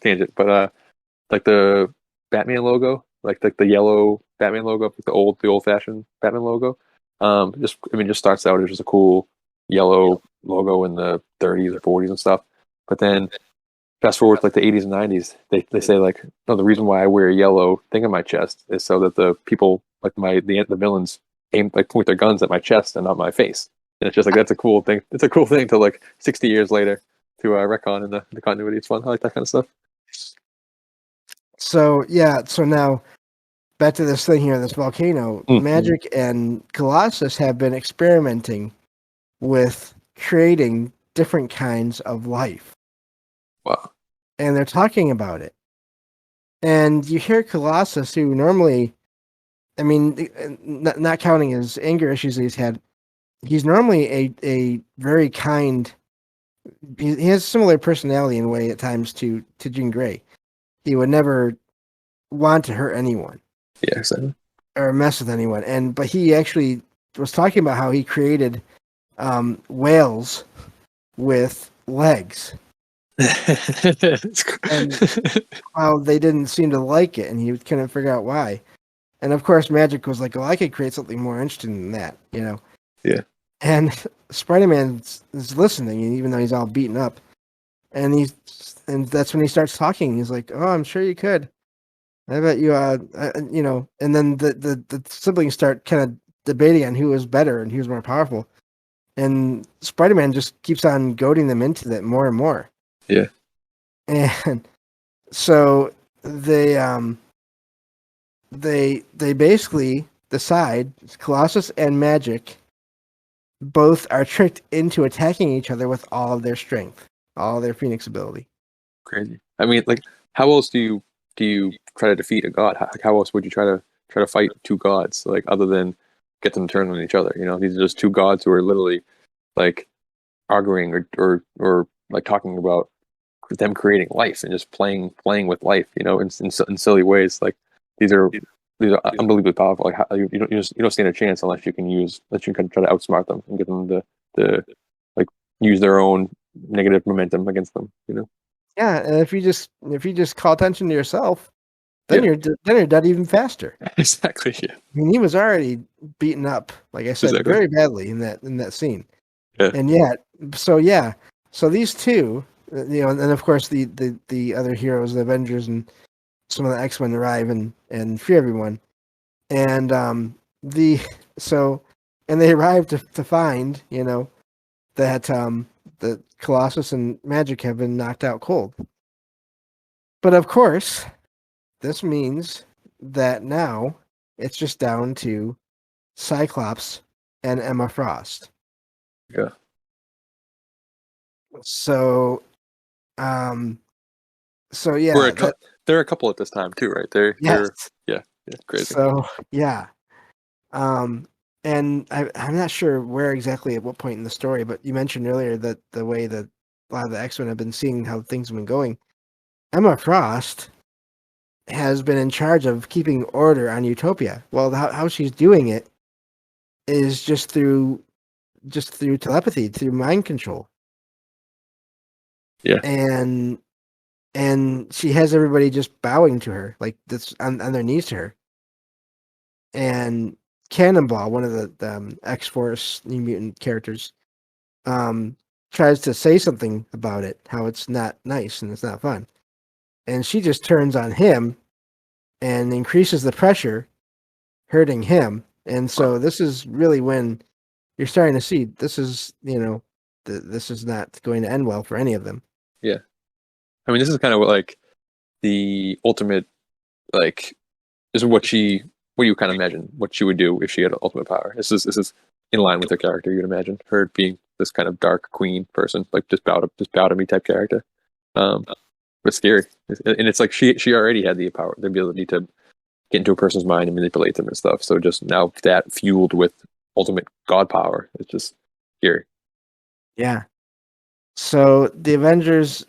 tangent, but like the Batman logo, like the yellow Batman logo, like the old fashioned Batman logo. Just starts out as just a cool yellow logo in the 30s or 40s and stuff, but then fast forward to like the 80s and 90s, they say like, no, the reason why I wear a yellow thing on my chest is so that the people like the villains point their guns at my chest and not my face. And it's just like, that's a cool thing. It's a cool thing to like 60 years later to retcon in the continuity. It's fun. I like that kind of stuff. So now back to this thing here, this volcano. Magic and Colossus have been experimenting with creating different kinds of life. Wow. And they're talking about it. And you hear Colossus, who normally, I mean, not counting his anger issues that he's had, he's normally a very kind. He has a similar personality in a way at times to Jean Grey. He would never want to hurt anyone. Yeah, exactly. Or mess with anyone. But he actually was talking about how he created whales with legs. And how they didn't seem to like it, and he couldn't figure out why. And of course, Magic was like, "Well, I could create something more interesting than that," you know. Yeah. And Spider-Man is listening, even though he's all beaten up, and that's when he starts talking. He's like, "Oh, I'm sure you could. I bet you, you know." And then the siblings start kind of debating on who was better and who was more powerful, and Spider-Man just keeps on goading them into that more and more. Yeah. And so they basically decide Colossus and Magic both are tricked into attacking each other with all of their strength, all of their Phoenix ability. Crazy. I mean, like, how else do you try to defeat a god? How else would you try to fight two gods, like, other than get them to turn on each other? You know, these are just two gods who are literally like arguing or like talking about them creating life and just playing with life, you know, in silly ways. Like, these are these are unbelievably powerful. Like how, you don't stand a chance unless you can try to outsmart them and get them to like use their own negative momentum against them. Yeah, and if you just call attention to yourself, then Yeah. you're dead even faster. Exactly. Yeah. I mean, he was already beaten up, like I said, Exactly. very badly in that scene. Yeah. And yet, so these two, and of course the other heroes, the Avengers and some of the X-Men arrive and free everyone. And the so and they arrive to find, that the Colossus and Magic have been knocked out cold. But of course, this means that now it's just down to Cyclops and Emma Frost. Yeah. So, um, We're there are a couple at this time too, right? They're yes. yeah, crazy. So yeah, and I'm not sure where exactly at what point in the story, but you mentioned earlier that the way that a lot of the X-Men have been seeing how things have been going, Emma Frost has been in charge of keeping order on Utopia. Well, how she's doing it is just through telepathy, through mind control. Yeah. And she has everybody just bowing to her, like this on their knees to her. And Cannonball, one of the X-Force New Mutant characters, tries to say something about it, how it's not nice and it's not fun. And she just turns on him and increases the pressure, hurting him. And so this is really when you're starting to see this is, this is not going to end well for any of them. Yeah. I mean, this is kind of like the ultimate, like, this is what you kind of imagine what she would do if she had ultimate power. This is in line with her character. You'd imagine her being this kind of dark queen person, like just bow to me type character. But scary, and it's like she already had the power, the ability to get into a person's mind and manipulate them and stuff. So just now that fueled with ultimate god power, it's just scary. Yeah. So the Avengers,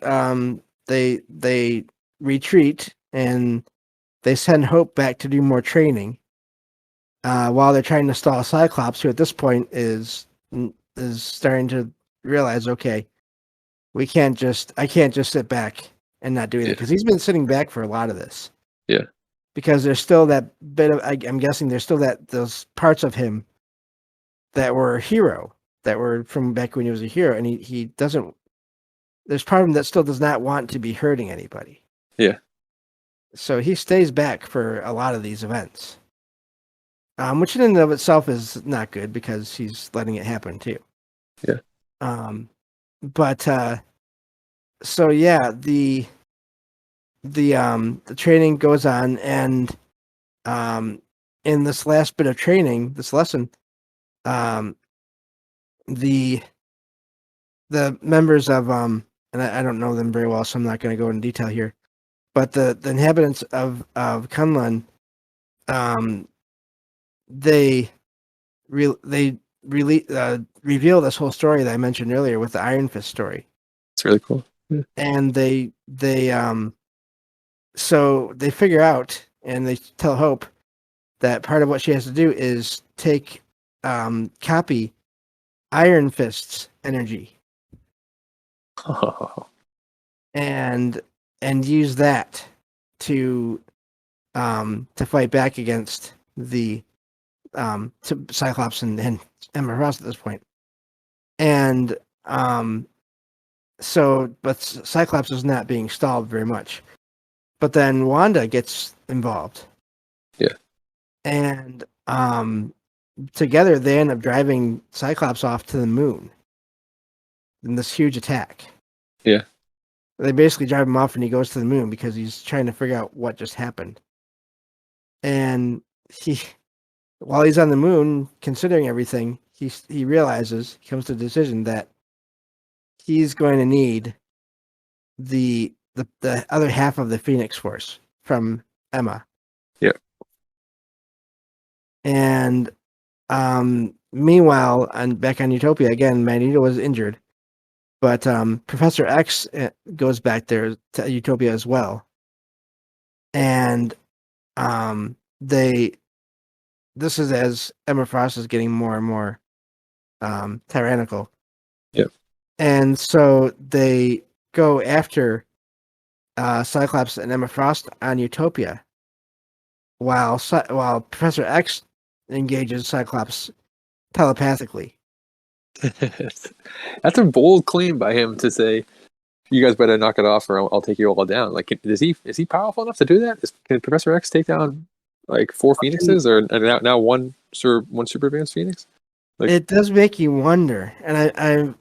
they retreat and they send Hope back to do more training. While they're trying to stall Cyclops, who at this point is starting to realize, okay, I can't just sit back and not do anything, because he's been sitting back for a lot of this. Yeah. Because there's still that bit of, I'm guessing there's still those parts of him that were a hero, that were from back when he was a hero, and he doesn't. There's part of him that still does not want to be hurting anybody. Yeah. So he stays back for a lot of these events, which in and of itself is not good because he's letting it happen too. Yeah. But so yeah, the training goes on, and in this last bit of training, this lesson, the members of and I don't know them very well, so I'm not going to go into detail here. But the inhabitants of Kunlun, they reveal this whole story that I mentioned earlier with the Iron Fist story. It's really cool. Yeah. And they so they figure out, and they tell Hope that part of what she has to do is copy Iron Fist's energy and use that to fight back against the to Cyclops and Emma Frost at this point. And but Cyclops is not being stalled very much. But then Wanda gets involved. Yeah. And together they end up driving Cyclops off to the moon in this huge attack. Yeah. They basically drive him off and he goes to the moon because he's trying to figure out what just happened. And while he's on the moon, considering everything, he realizes, he comes to the decision that he's going to need the other half of the Phoenix Force from Emma. Yeah. And meanwhile, back on Utopia again, Magneto was injured, but Professor X goes back there to Utopia as well, and this is as Emma Frost is getting more and more tyrannical. Yep. And so they go after Cyclops and Emma Frost on Utopia, while Professor X engages Cyclops telepathically. That's a bold claim by him to say, "You guys better knock it off, or I'll take you all down." Like, is he powerful enough to do that? Can Professor X take down like 4 Phoenixes, or now one super advanced Phoenix? Like, it does make you wonder, and I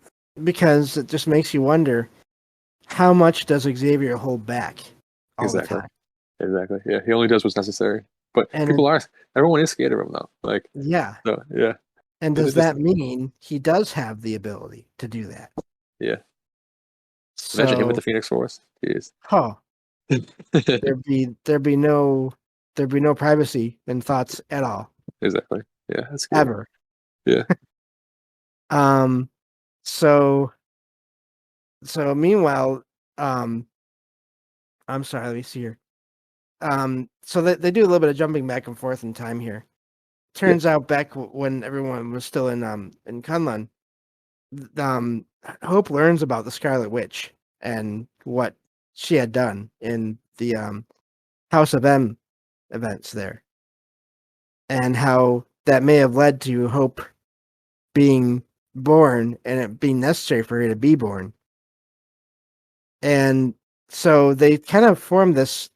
because it just makes you wonder, how much does Xavier hold back all the time? Exactly. Yeah, he only does what's necessary. But And everyone is scared of him though. Like, yeah. so yeah. And does that mean he does have the ability to do that? Yeah. So, Imagine him with the Phoenix Force. Jeez. there'd be no privacy in thoughts at all. Exactly. Yeah, that's scary. Ever. Yeah. So meanwhile, I'm sorry, let me see here. So they do a little bit of jumping back and forth in time here. Turns out back when everyone was still in Kunlun, Hope learns about the Scarlet Witch and what she had done in the House of M events there, and how that may have led to Hope being born and it being necessary for her to be born. And so they kind of form this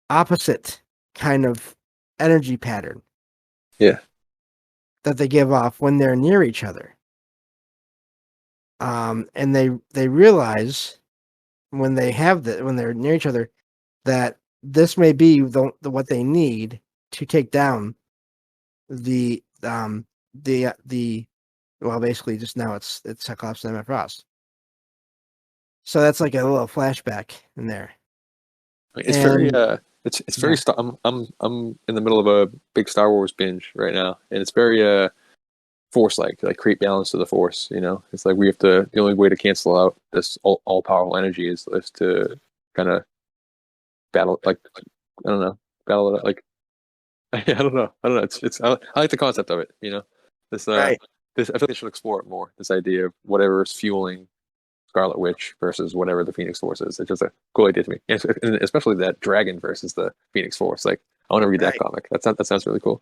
opposite kind of energy pattern. Yeah. That they give off when they're near each other. And they realize when they're near each other that this may be the what they need to take down the basically just now it's Cyclops and Emma Frost. So that's like a little flashback in there. It's very it's very I'm in the middle of a big Star Wars binge right now, and it's very force like create balance to the force. It's like we have to. The only way to cancel out this all powerful energy is to kind of battle. Like, I don't know, battle it. Like, I don't know. It's I like the concept of it. This Right. this I feel like they should explore it more. This idea of whatever is fueling Scarlet Witch versus whatever the Phoenix Force is. It's just a cool idea to me, and especially that dragon versus the Phoenix Force. Like, I want to read that comic. That sounds really cool.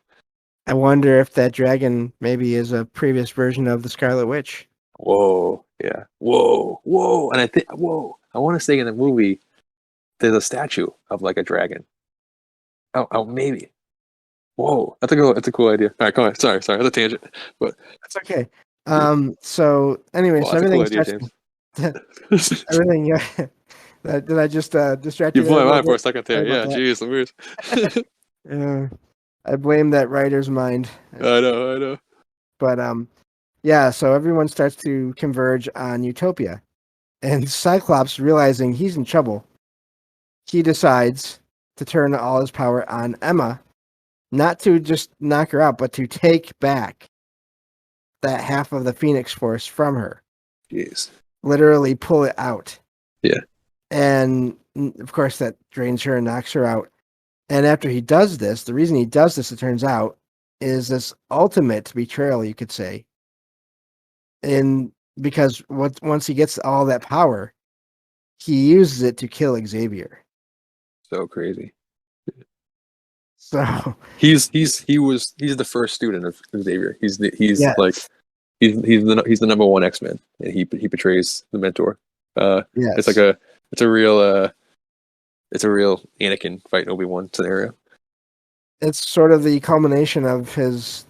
I wonder if that dragon maybe is a previous version of the Scarlet Witch. Whoa, yeah, whoa, and I want to say in the movie there's a statue of like a dragon. Oh, maybe. Whoa, that's a cool idea. All right, go ahead. Sorry, that's a tangent, but that's okay. So anyway, so everything starts. Everything. Yeah. Did I just distract you? You blew my mind for a second there. Yeah, jeez, Louise. Yeah, I blame that writer's mind. I know. But yeah. So everyone starts to converge on Utopia, and Cyclops, realizing he's in trouble, he decides to turn all his power on Emma, not to just knock her out, but to take back that half of the Phoenix Force from her. Jeez. Literally pull it out. Yeah. And of course that drains her and knocks her out. And after he does this, the reason he does this, it turns out, is this ultimate betrayal, you could say. And because once he gets all that power, he uses it to kill Xavier. So crazy. So he's the first student of Xavier. He's yes. Like he's the number one X-Men, and he betrays the mentor. Yes. It's a real Anakin fighting Obi-Wan scenario. It's sort of the culmination of his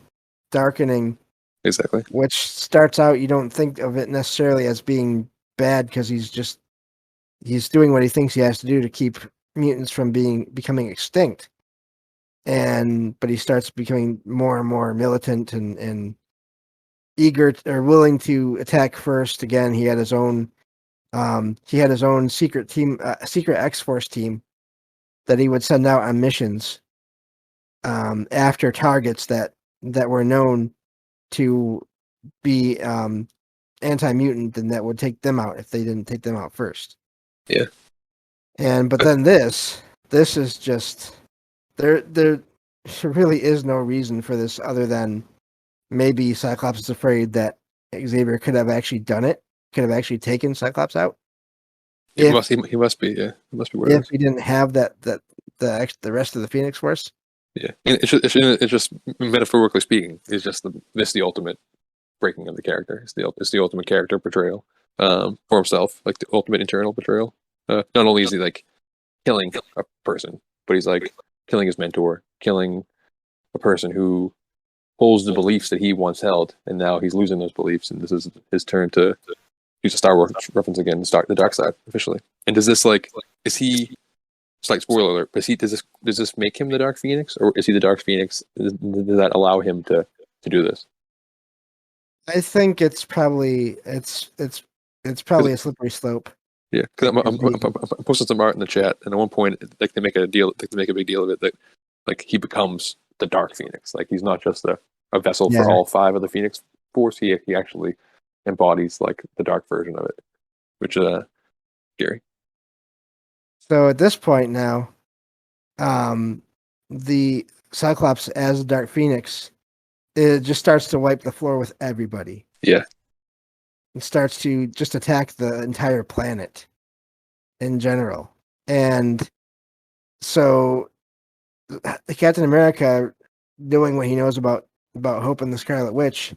darkening. Exactly. Which starts out, you don't think of it necessarily as being bad because he's doing what he thinks he has to do to keep mutants from becoming extinct. But he starts becoming more and more militant and eager or willing to attack first. Again, he had his own secret team, secret X-Force team that he would send out on missions after targets that were known to be anti-mutant, and that would take them out if they didn't take them out first. Yeah. But then this is just there really is no reason for this other than maybe Cyclops is afraid that Xavier could have actually done it, could have actually taken Cyclops out. He must be. Yeah, he must be what it If is. he didn't have the rest of the Phoenix Force. Yeah, and it's just metaphorically speaking, this the ultimate breaking of the character. It's the ultimate character portrayal for himself, like the ultimate internal betrayal. Not only is he like killing a person, but he's like killing his mentor, killing a person who holds the beliefs that he once held, and now he's losing those beliefs, and this is his turn to use a Star Wars reference again and start the dark side officially. And does this like is he? Slight spoiler alert. But does this make him the Dark Phoenix, or is he the Dark Phoenix? Does that allow him to do this? I think it's probably probably a slippery slope. Yeah, because I'm posting some art in the chat, and at one point, like they make a big deal of it that like he becomes the Dark Phoenix. Like he's not just a vessel for all 5 of the Phoenix Force. He actually embodies like the dark version of it, which is scary. So at this point now, the Cyclops as the Dark Phoenix, it just starts to wipe the floor with everybody. Yeah, It starts to just attack the entire planet in general, and so Captain America, doing what he knows about Hope and the Scarlet Witch,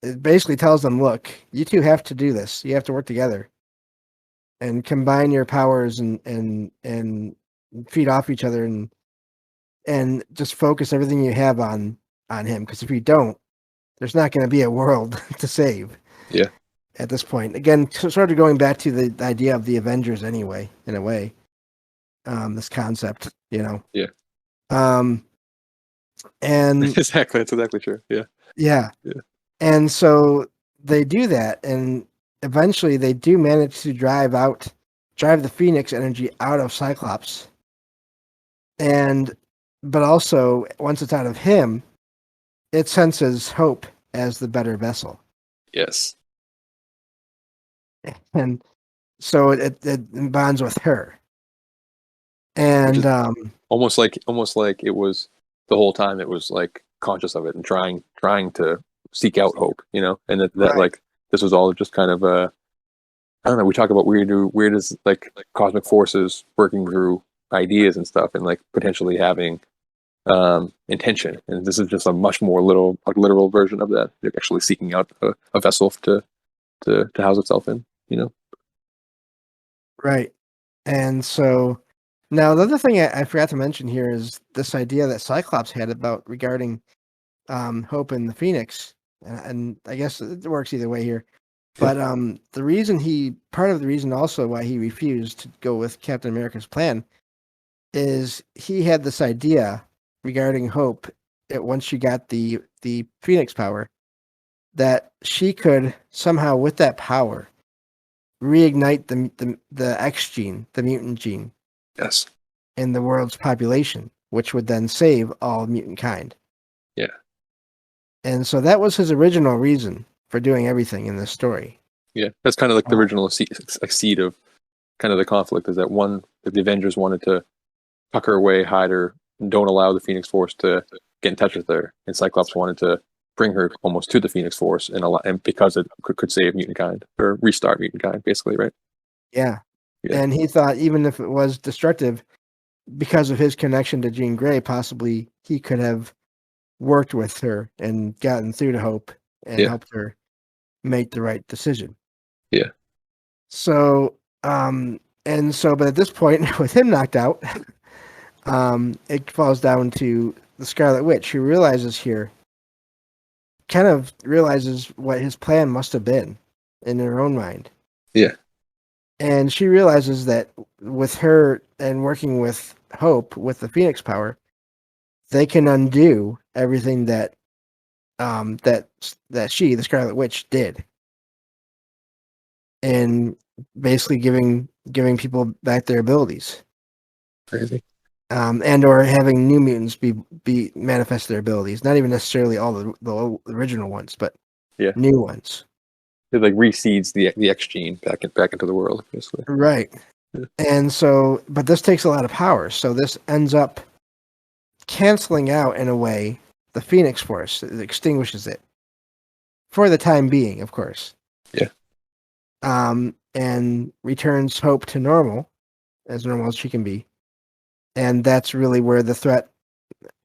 it basically tells them, "Look, you two have to do this. You have to work together." And combine your powers and feed off each other and just focus everything you have on him. Because if you don't, there's not going to be a world to save. Yeah. At this point, again, sort of going back to the idea of the Avengers, anyway, in a way, this concept, you know. Yeah. And exactly, that's exactly true. Yeah. Yeah. Yeah. And so they do that, and eventually they do manage to drive the Phoenix energy out of Cyclops. But also, once it's out of him, it senses Hope as the better vessel. Yes. And so it bonds with her. And almost like it was the whole time it was like conscious of it and trying to seek out Hope, you know, and that Right. like this was all just kind of I don't know. We talk about weird as like cosmic forces working through ideas and stuff, and like potentially having intention. And this is just a much more literal version of that. They're actually seeking out a vessel to house itself in. You know. Right. And so now the other thing I forgot to mention here is this idea that Cyclops had about regarding Hope and the Phoenix, and I guess it works either way here. But part of the reason also why he refused to go with Captain America's plan is he had this idea regarding Hope that once she got the Phoenix power, that she could somehow, with that power, reignite the X gene, the mutant gene, Yes. in the world's population, which would then save all mutant kind. Yeah. And so that was his original reason for doing everything in this story. Yeah, that's kind of like the original seed of kind of the conflict is that the Avengers wanted to tuck her away, hide her, and don't allow the Phoenix Force to get in touch with her, and Cyclops wanted to bring her almost to the Phoenix Force and because it could save mutant kind or restart mutant kind, basically, right? Yeah. And he thought even if it was destructive, because of his connection to Jean Grey, possibly he could have worked with her and gotten through to Hope and helped her make the right decision. Yeah. So, but at this point, with him knocked out, it falls down to the Scarlet Witch, who kind of realizes what his plan must have been in her own mind. Yeah. And she realizes that with her and working with Hope with the Phoenix power, they can undo everything that she, the Scarlet Witch, did, and basically giving people back their abilities. Crazy. And or having new mutants be manifest their abilities, not even necessarily all the original ones, but new ones. It like reseeds the X gene back into the world, basically. Right. Yeah. And so, but this takes a lot of power. So this ends up canceling out in a way the Phoenix Force. It extinguishes it for the time being, of course. Yeah. And returns Hope to normal as she can be, and that's really where the threat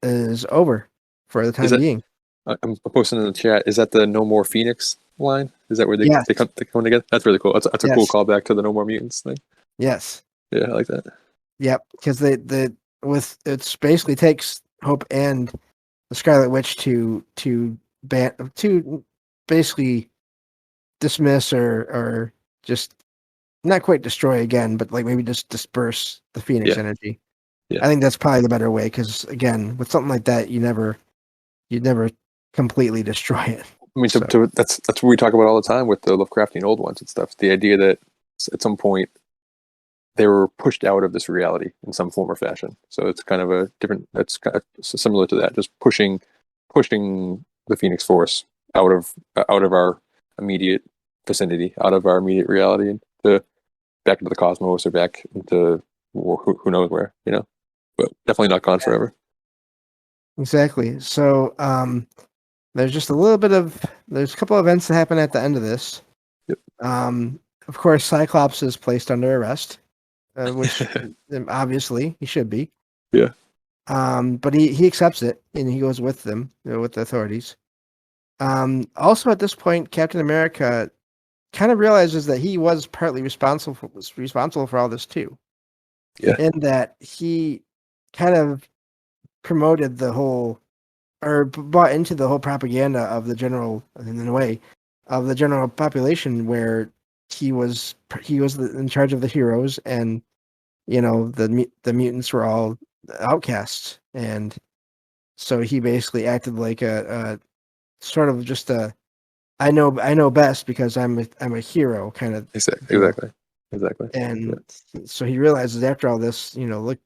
is over for the time being. I'm posting in the chat. Is that the No More Phoenix line? Is that where Yes. they come together? That's really cool. That's a cool callback to the No More Mutants thing. Yes. Yeah, I like that. Yep, because it's basically takes Hope and the Scarlet Witch to basically dismiss or just not quite destroy again, but like maybe just disperse the Phoenix energy. Yeah. I think that's probably the better way, because again, with something like that, you'd never completely destroy it. I mean, that's what we talk about all the time with the Lovecraftian old ones and stuff. The idea that at some point they were pushed out of this reality in some form or fashion. So it's kind of a different. That's kind of similar to that, just pushing the Phoenix Force out of our immediate vicinity, out of our immediate reality, and back into the cosmos or back into who knows where, but definitely not gone forever. Exactly. So there's just there's a couple of events that happen at the end of this. Yep. Of course, Cyclops is placed under arrest, which obviously he should be. Yeah. But he accepts it and he goes with them, with the authorities. Also at this point, Captain America kind of realizes that he was partly responsible for all this too. Yeah. In that he kind of promoted the whole, or bought into the whole propaganda of the general, in a way, of the general population, where he was in charge of the heroes, and the mutants were all outcasts, and so he basically acted like a sort of just a I know best because I'm a hero kind of. Exactly. And so he realizes after all this, look,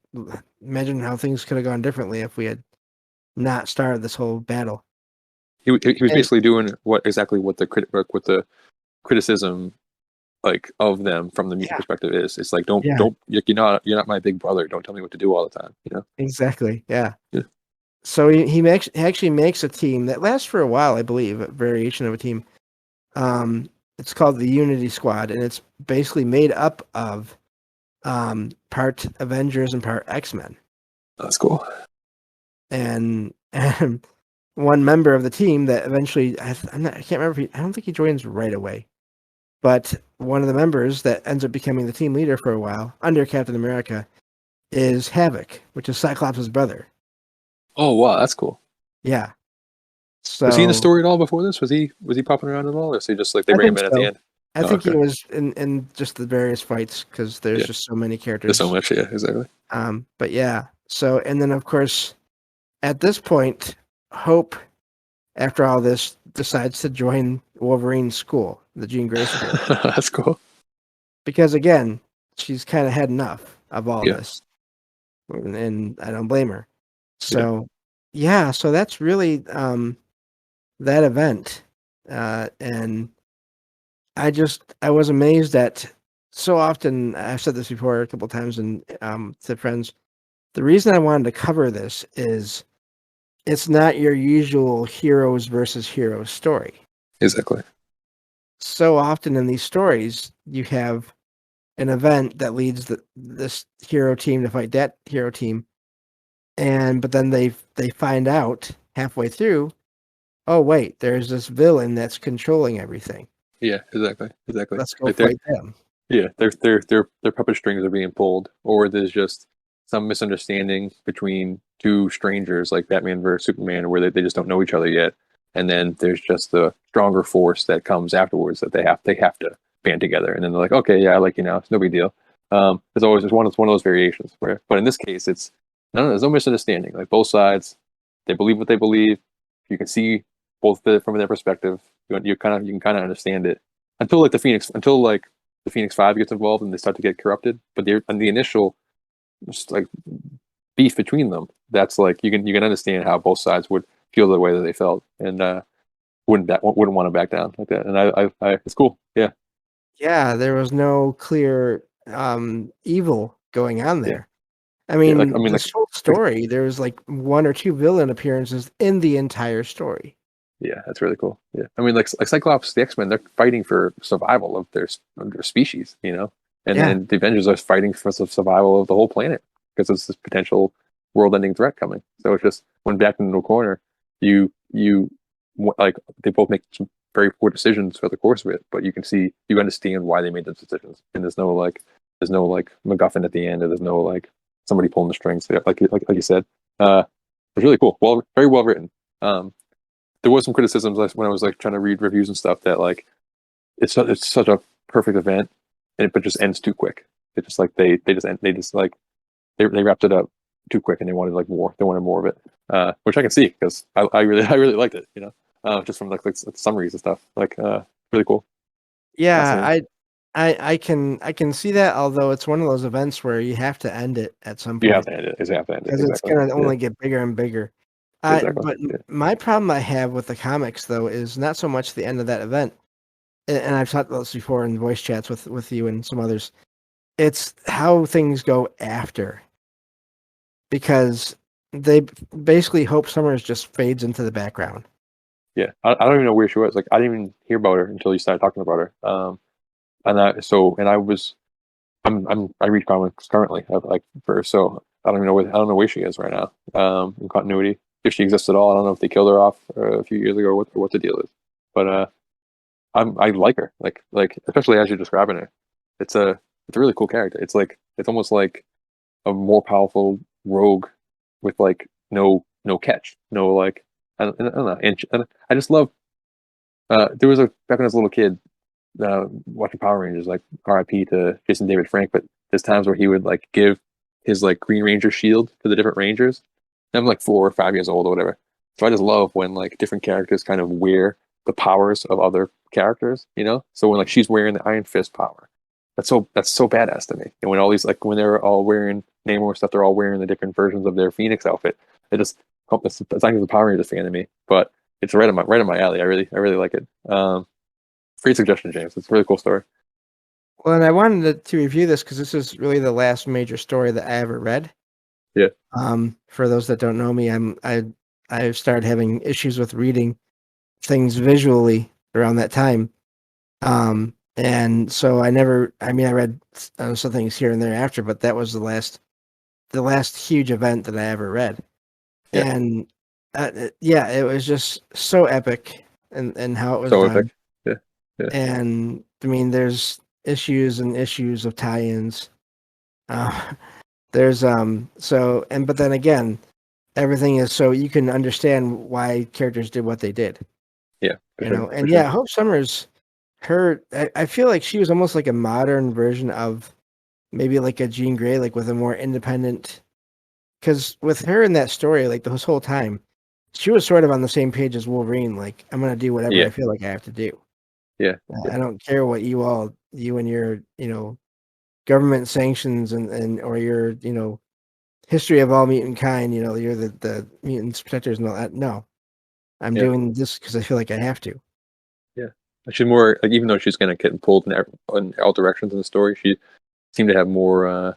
imagine how things could have gone differently if we had not started this whole battle. He was basically doing what the criticism of them from the mutant perspective is. It's like don't you're not my big brother. Don't tell me what to do all the time. Exactly. Yeah. Yeah. So he actually makes a team that lasts for a while, I believe, a variation of a team. It's called the Unity Squad, and it's basically made up of part Avengers and part X-Men. That's cool. And one member of the team that eventually, I can't remember. I don't think he joins right away, but one of the members that ends up becoming the team leader for a while under Captain America is Havoc, which is Cyclops' brother. Oh wow, that's cool. Yeah. So was he in the story at all before this? Was he popping around at all, or was he just like they bring him in at the end? I think he was in just the various fights, because there's just so many characters. There's so much, yeah, exactly. But yeah. So, and then of course, at this point, Hope, after all this, decides to join Wolverine's school, the Jean Grey school. That's cool. Because again, she's kind of had enough of all this, and I don't blame her. So, so that's really that event, and I was amazed at, so often, I've said this before a couple of times, and to friends, the reason I wanted to cover this is it's not your usual heroes versus heroes story. Exactly. So often in these stories, you have an event that leads this hero team to fight that hero team, but then they find out halfway through, oh wait, there's this villain that's controlling everything. Yeah, exactly. Let's go fight them. Yeah, their puppet strings are being pulled, or there's just some misunderstanding between two strangers, like Batman versus Superman, where they just don't know each other yet, and then there's just the stronger force that comes afterwards that they have to band together, and then they're like, okay, yeah, I like you now, it's no big deal. There's always one of those variations but in this case, it's there's no misunderstanding. Like both sides, they believe what they believe. You can see both from their perspective. You can kind of understand it until the Phoenix 5 gets involved and they start to get corrupted. But the initial just like beef between them, that's like you can understand how both sides would feel the way that they felt, and wouldn't want to back down like that. And I it's cool. Yeah, there was no clear evil going on there. I Yeah, mean, like this whole story, there was like 1 or 2 villain appearances in the entire story. yeah, that's really cool. Yeah, I mean, like Cyclops, the X-Men, they're fighting for survival of their species, you know, and Yeah. then the Avengers are fighting for the survival of the whole planet because there's this potential world-ending threat coming. So it's just when backed into a corner, you like they both make some very poor decisions for the course of it, but you understand why they made those decisions, and there's no like MacGuffin at the end, or there's no like somebody pulling the strings. Like you said, it's really cool. Well, very well written. Um, there was some criticisms when I was like trying to read reviews and stuff that like it's such a perfect event, and but just ends too quick. It's just like they just like they wrapped it up too quick, and they wanted like more. They wanted more of it, which I can see because I really I really liked it. You know, just from like summaries and stuff. Like really cool. Yeah, Fascinating. I can see that, although it's one of those events where you have to end it at some You have point to end it. You have to end it because it's exactly. gonna Yeah, only get bigger and bigger. exactly. But Yeah, my problem I have with the comics though is not so much the end of that event, and I've talked about this before in voice chats with you and some others. It's how things go after, because they basically Hope Summers just fades into the background. yeah. I don't even know where she was. Like I didn't even hear about her until you started talking about her. And I was I read comics currently, like for so I don't know where she is right now. In continuity, if she exists at all, I don't know if they killed her off a few years ago or what the deal is. But I like her, like especially as you're describing her. It's a really cool character. It's almost like a more powerful rogue with like no catch, no like I don't know. And I just love. There was a back when I was a little kid watching Power Rangers, like RIP to Jason David Frank, but there's times where he would like give his like Green Ranger shield to the different Rangers. And I'm like 4 or 5 years old or whatever. So I just love when like different characters kind of wear the powers of other characters, you know? So when like she's wearing the Iron Fist power, that's so badass to me. And when all these like when they're all wearing Namor stuff, they're all wearing the different versions of their Phoenix outfit. It just it's not even the Power Rangers fan of me, but it's right in my alley. I really like it. Great suggestion, James. It's a really cool story. Well, and I wanted to review this because this is really the last major story that I ever read. Yeah. For those that don't know me, I've started having issues with reading things visually around that time. And so I mean, I read some things here and there after, but that was the last huge event that I ever read. Yeah. And yeah, it was just so epic and how it was So done. epic. Yeah. Yeah. And I mean, there's issues and issues of tie-ins. Uh, there's so and but then again, everything is so you can understand why characters did what they did, Yeah. For you sure. know. For And sure. yeah, Hope Summers, I feel like she was almost like a modern version of maybe like a Jean Grey, like with a more independent. Because with her in that story, like this whole time, she was sort of on the same page as Wolverine. Like I'm gonna do whatever I Yeah. feel like I have to do. Yeah. Yeah. I don't care what you and your government sanctions and or your history of all mutant kind. You're the mutants protectors and all that. No, I'm Yeah. doing this because I feel like I have to. Yeah. She's more like even though she's gonna get pulled in all directions in the story, she seemed to have more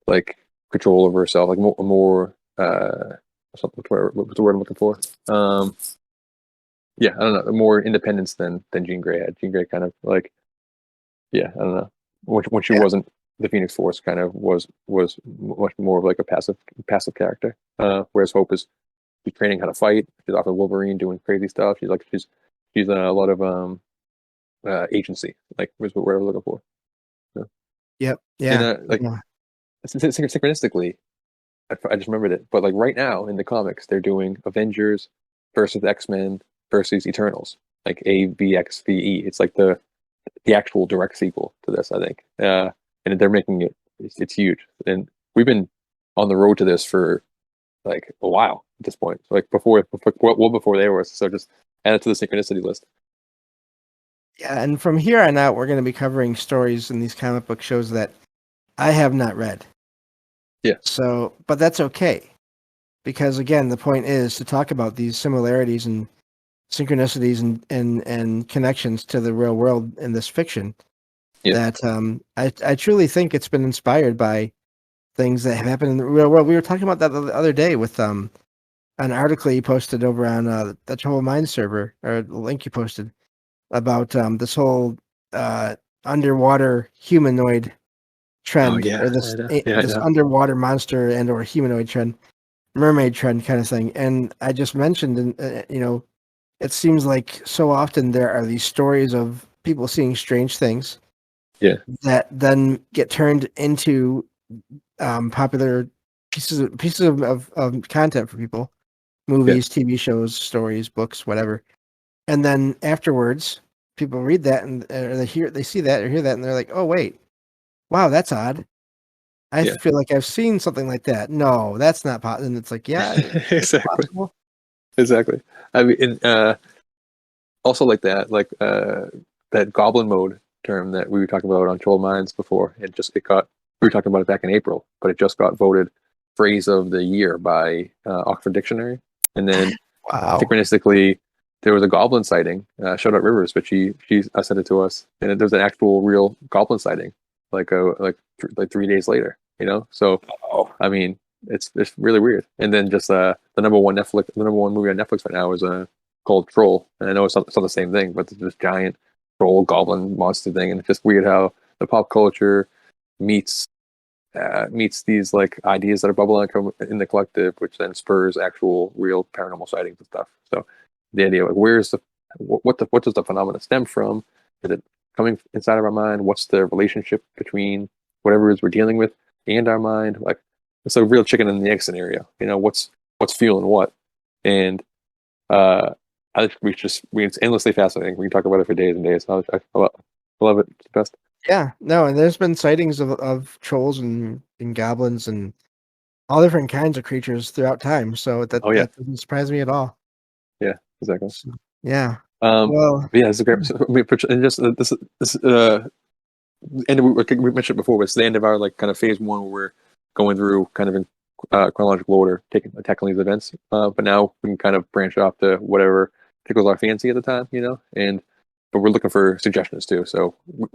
like control over herself, like more something what's the word I'm looking for? Yeah, I don't know, more independence than Jean Grey had. Jean Grey kind of like yeah, I don't know. When she Yeah, wasn't the Phoenix Force, kind of was much more of like a passive character. Whereas Hope is she's training how to fight. She's off of Wolverine doing crazy stuff. She's a lot of agency, like was what we're looking for. So, yep, and yeah, like yeah, synchronistically, I just remembered it. But like right now in the comics, they're doing Avengers versus X-Men versus Eternals, like AVXVE. It's like the actual direct sequel to this, I think. And they're making it's huge. And we've been on the road to this for like a while at this point. So like well before they were. So just add it to the synchronicity list. yeah. And from here on out, we're going to be covering stories in these comic book shows that I have not read. Yeah. So, but that's okay because again, the point is to talk about these similarities and synchronicities and connections to the real world in this fiction Yeah. that I truly think it's been inspired by things that have happened in the real world. We were talking about that the other day with an article you posted over on the Trouble Minds server, or the link you posted about this whole underwater humanoid Oh trend, yeah, or I this know. Yeah, I this know. underwater monster and or humanoid trend, mermaid trend kind of thing. And I just mentioned, and it seems like so often there are these stories of people seeing strange things Yeah, that then get turned into popular pieces of content for people, yeah, movies, TV shows, stories, books, whatever. And then afterwards, people read that and they see that or hear that, and they're like, "Oh wait, wow, that's odd. I yeah. feel like I've seen something like that. No, that's not possible." And it's like, yeah, it's Exactly, possible. exactly. I mean, also like that goblin mode term that we were talking about on Troll Minds before. It got we were talking about it back in April, but it just got voted phrase of the year by Oxford Dictionary. And then Wow. synchronistically, there was a goblin sighting. Shout out Rivers, but she sent it to us, and there's an actual real goblin sighting, like 3 days later. So Oh, I mean, it's really weird. And then just the number one movie on Netflix right now is called Troll, and I know it's not the same thing, but it's this giant troll goblin monster thing, and it's just weird how the pop culture meets meets these like ideas that are bubbling up in the collective, which then spurs actual real paranormal sightings and stuff. So the idea, like, what does the phenomenon stem from? Is it coming inside of our mind? What's the relationship between whatever it is we're dealing with and our mind? Like, it's a real chicken and the egg scenario. What's fueling what? And uh, it's endlessly fascinating. We can talk about it for days and days. I love it. It's the best. yeah, no, and there's been sightings of trolls and goblins and all different kinds of creatures throughout time. So Oh yeah, that doesn't surprise me at all. yeah, exactly. So, yeah. Um, Well, but yeah, it's a great. So and just this end we mentioned it before, but it's the end of our like kind of phase one where we're going through kind of in chronological order, tackling these events. But now we can kind of branch off to whatever tickles our fancy at the time, and but we're looking for suggestions too. So we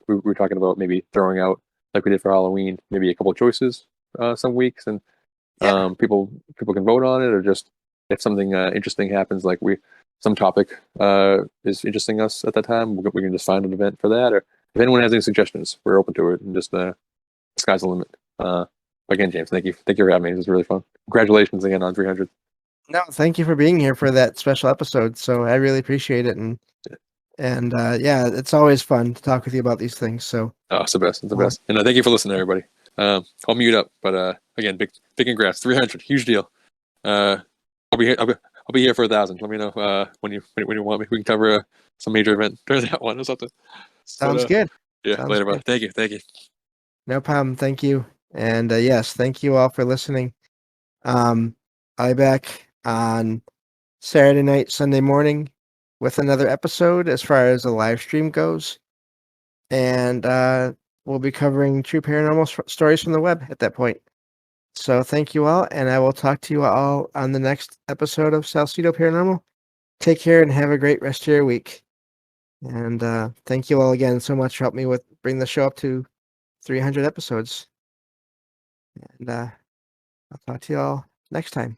were talking about maybe throwing out like we did for Halloween, maybe a couple of choices some weeks, and yeah, people can vote on it, or just if something interesting happens, like some topic is interesting us at that time, we can just find an event for that. Or if anyone has any suggestions, we're open to it, and just sky's the limit. Again, James, thank you for having me. This was really fun. Congratulations again on 300. no, thank you for being here for that special episode. So I really appreciate it, and yeah, it's always fun to talk with you about these things. So Oh, it's the best. It's the um, best. And thank you for listening, everybody. I'll mute up, but again, big congrats, 300, huge deal. Uh, I'll be here. I'll be here for 1,000. Let me know when you want me. We can cover some major event during that one or something. But sounds good. yeah, Sounds later, brother. good. Thank you. No problem. Thank you. And yes, thank you all for listening. I'll be back on Saturday night, Sunday morning with another episode as far as the live stream goes. And we'll be covering true paranormal stories from the web at that point. So thank you all, and I will talk to you all on the next episode of Salcedo Paranormal. Take care and have a great rest of your week. And thank you all again so much for helping me with bring the show up to 300 episodes. And I'll talk to you all next time.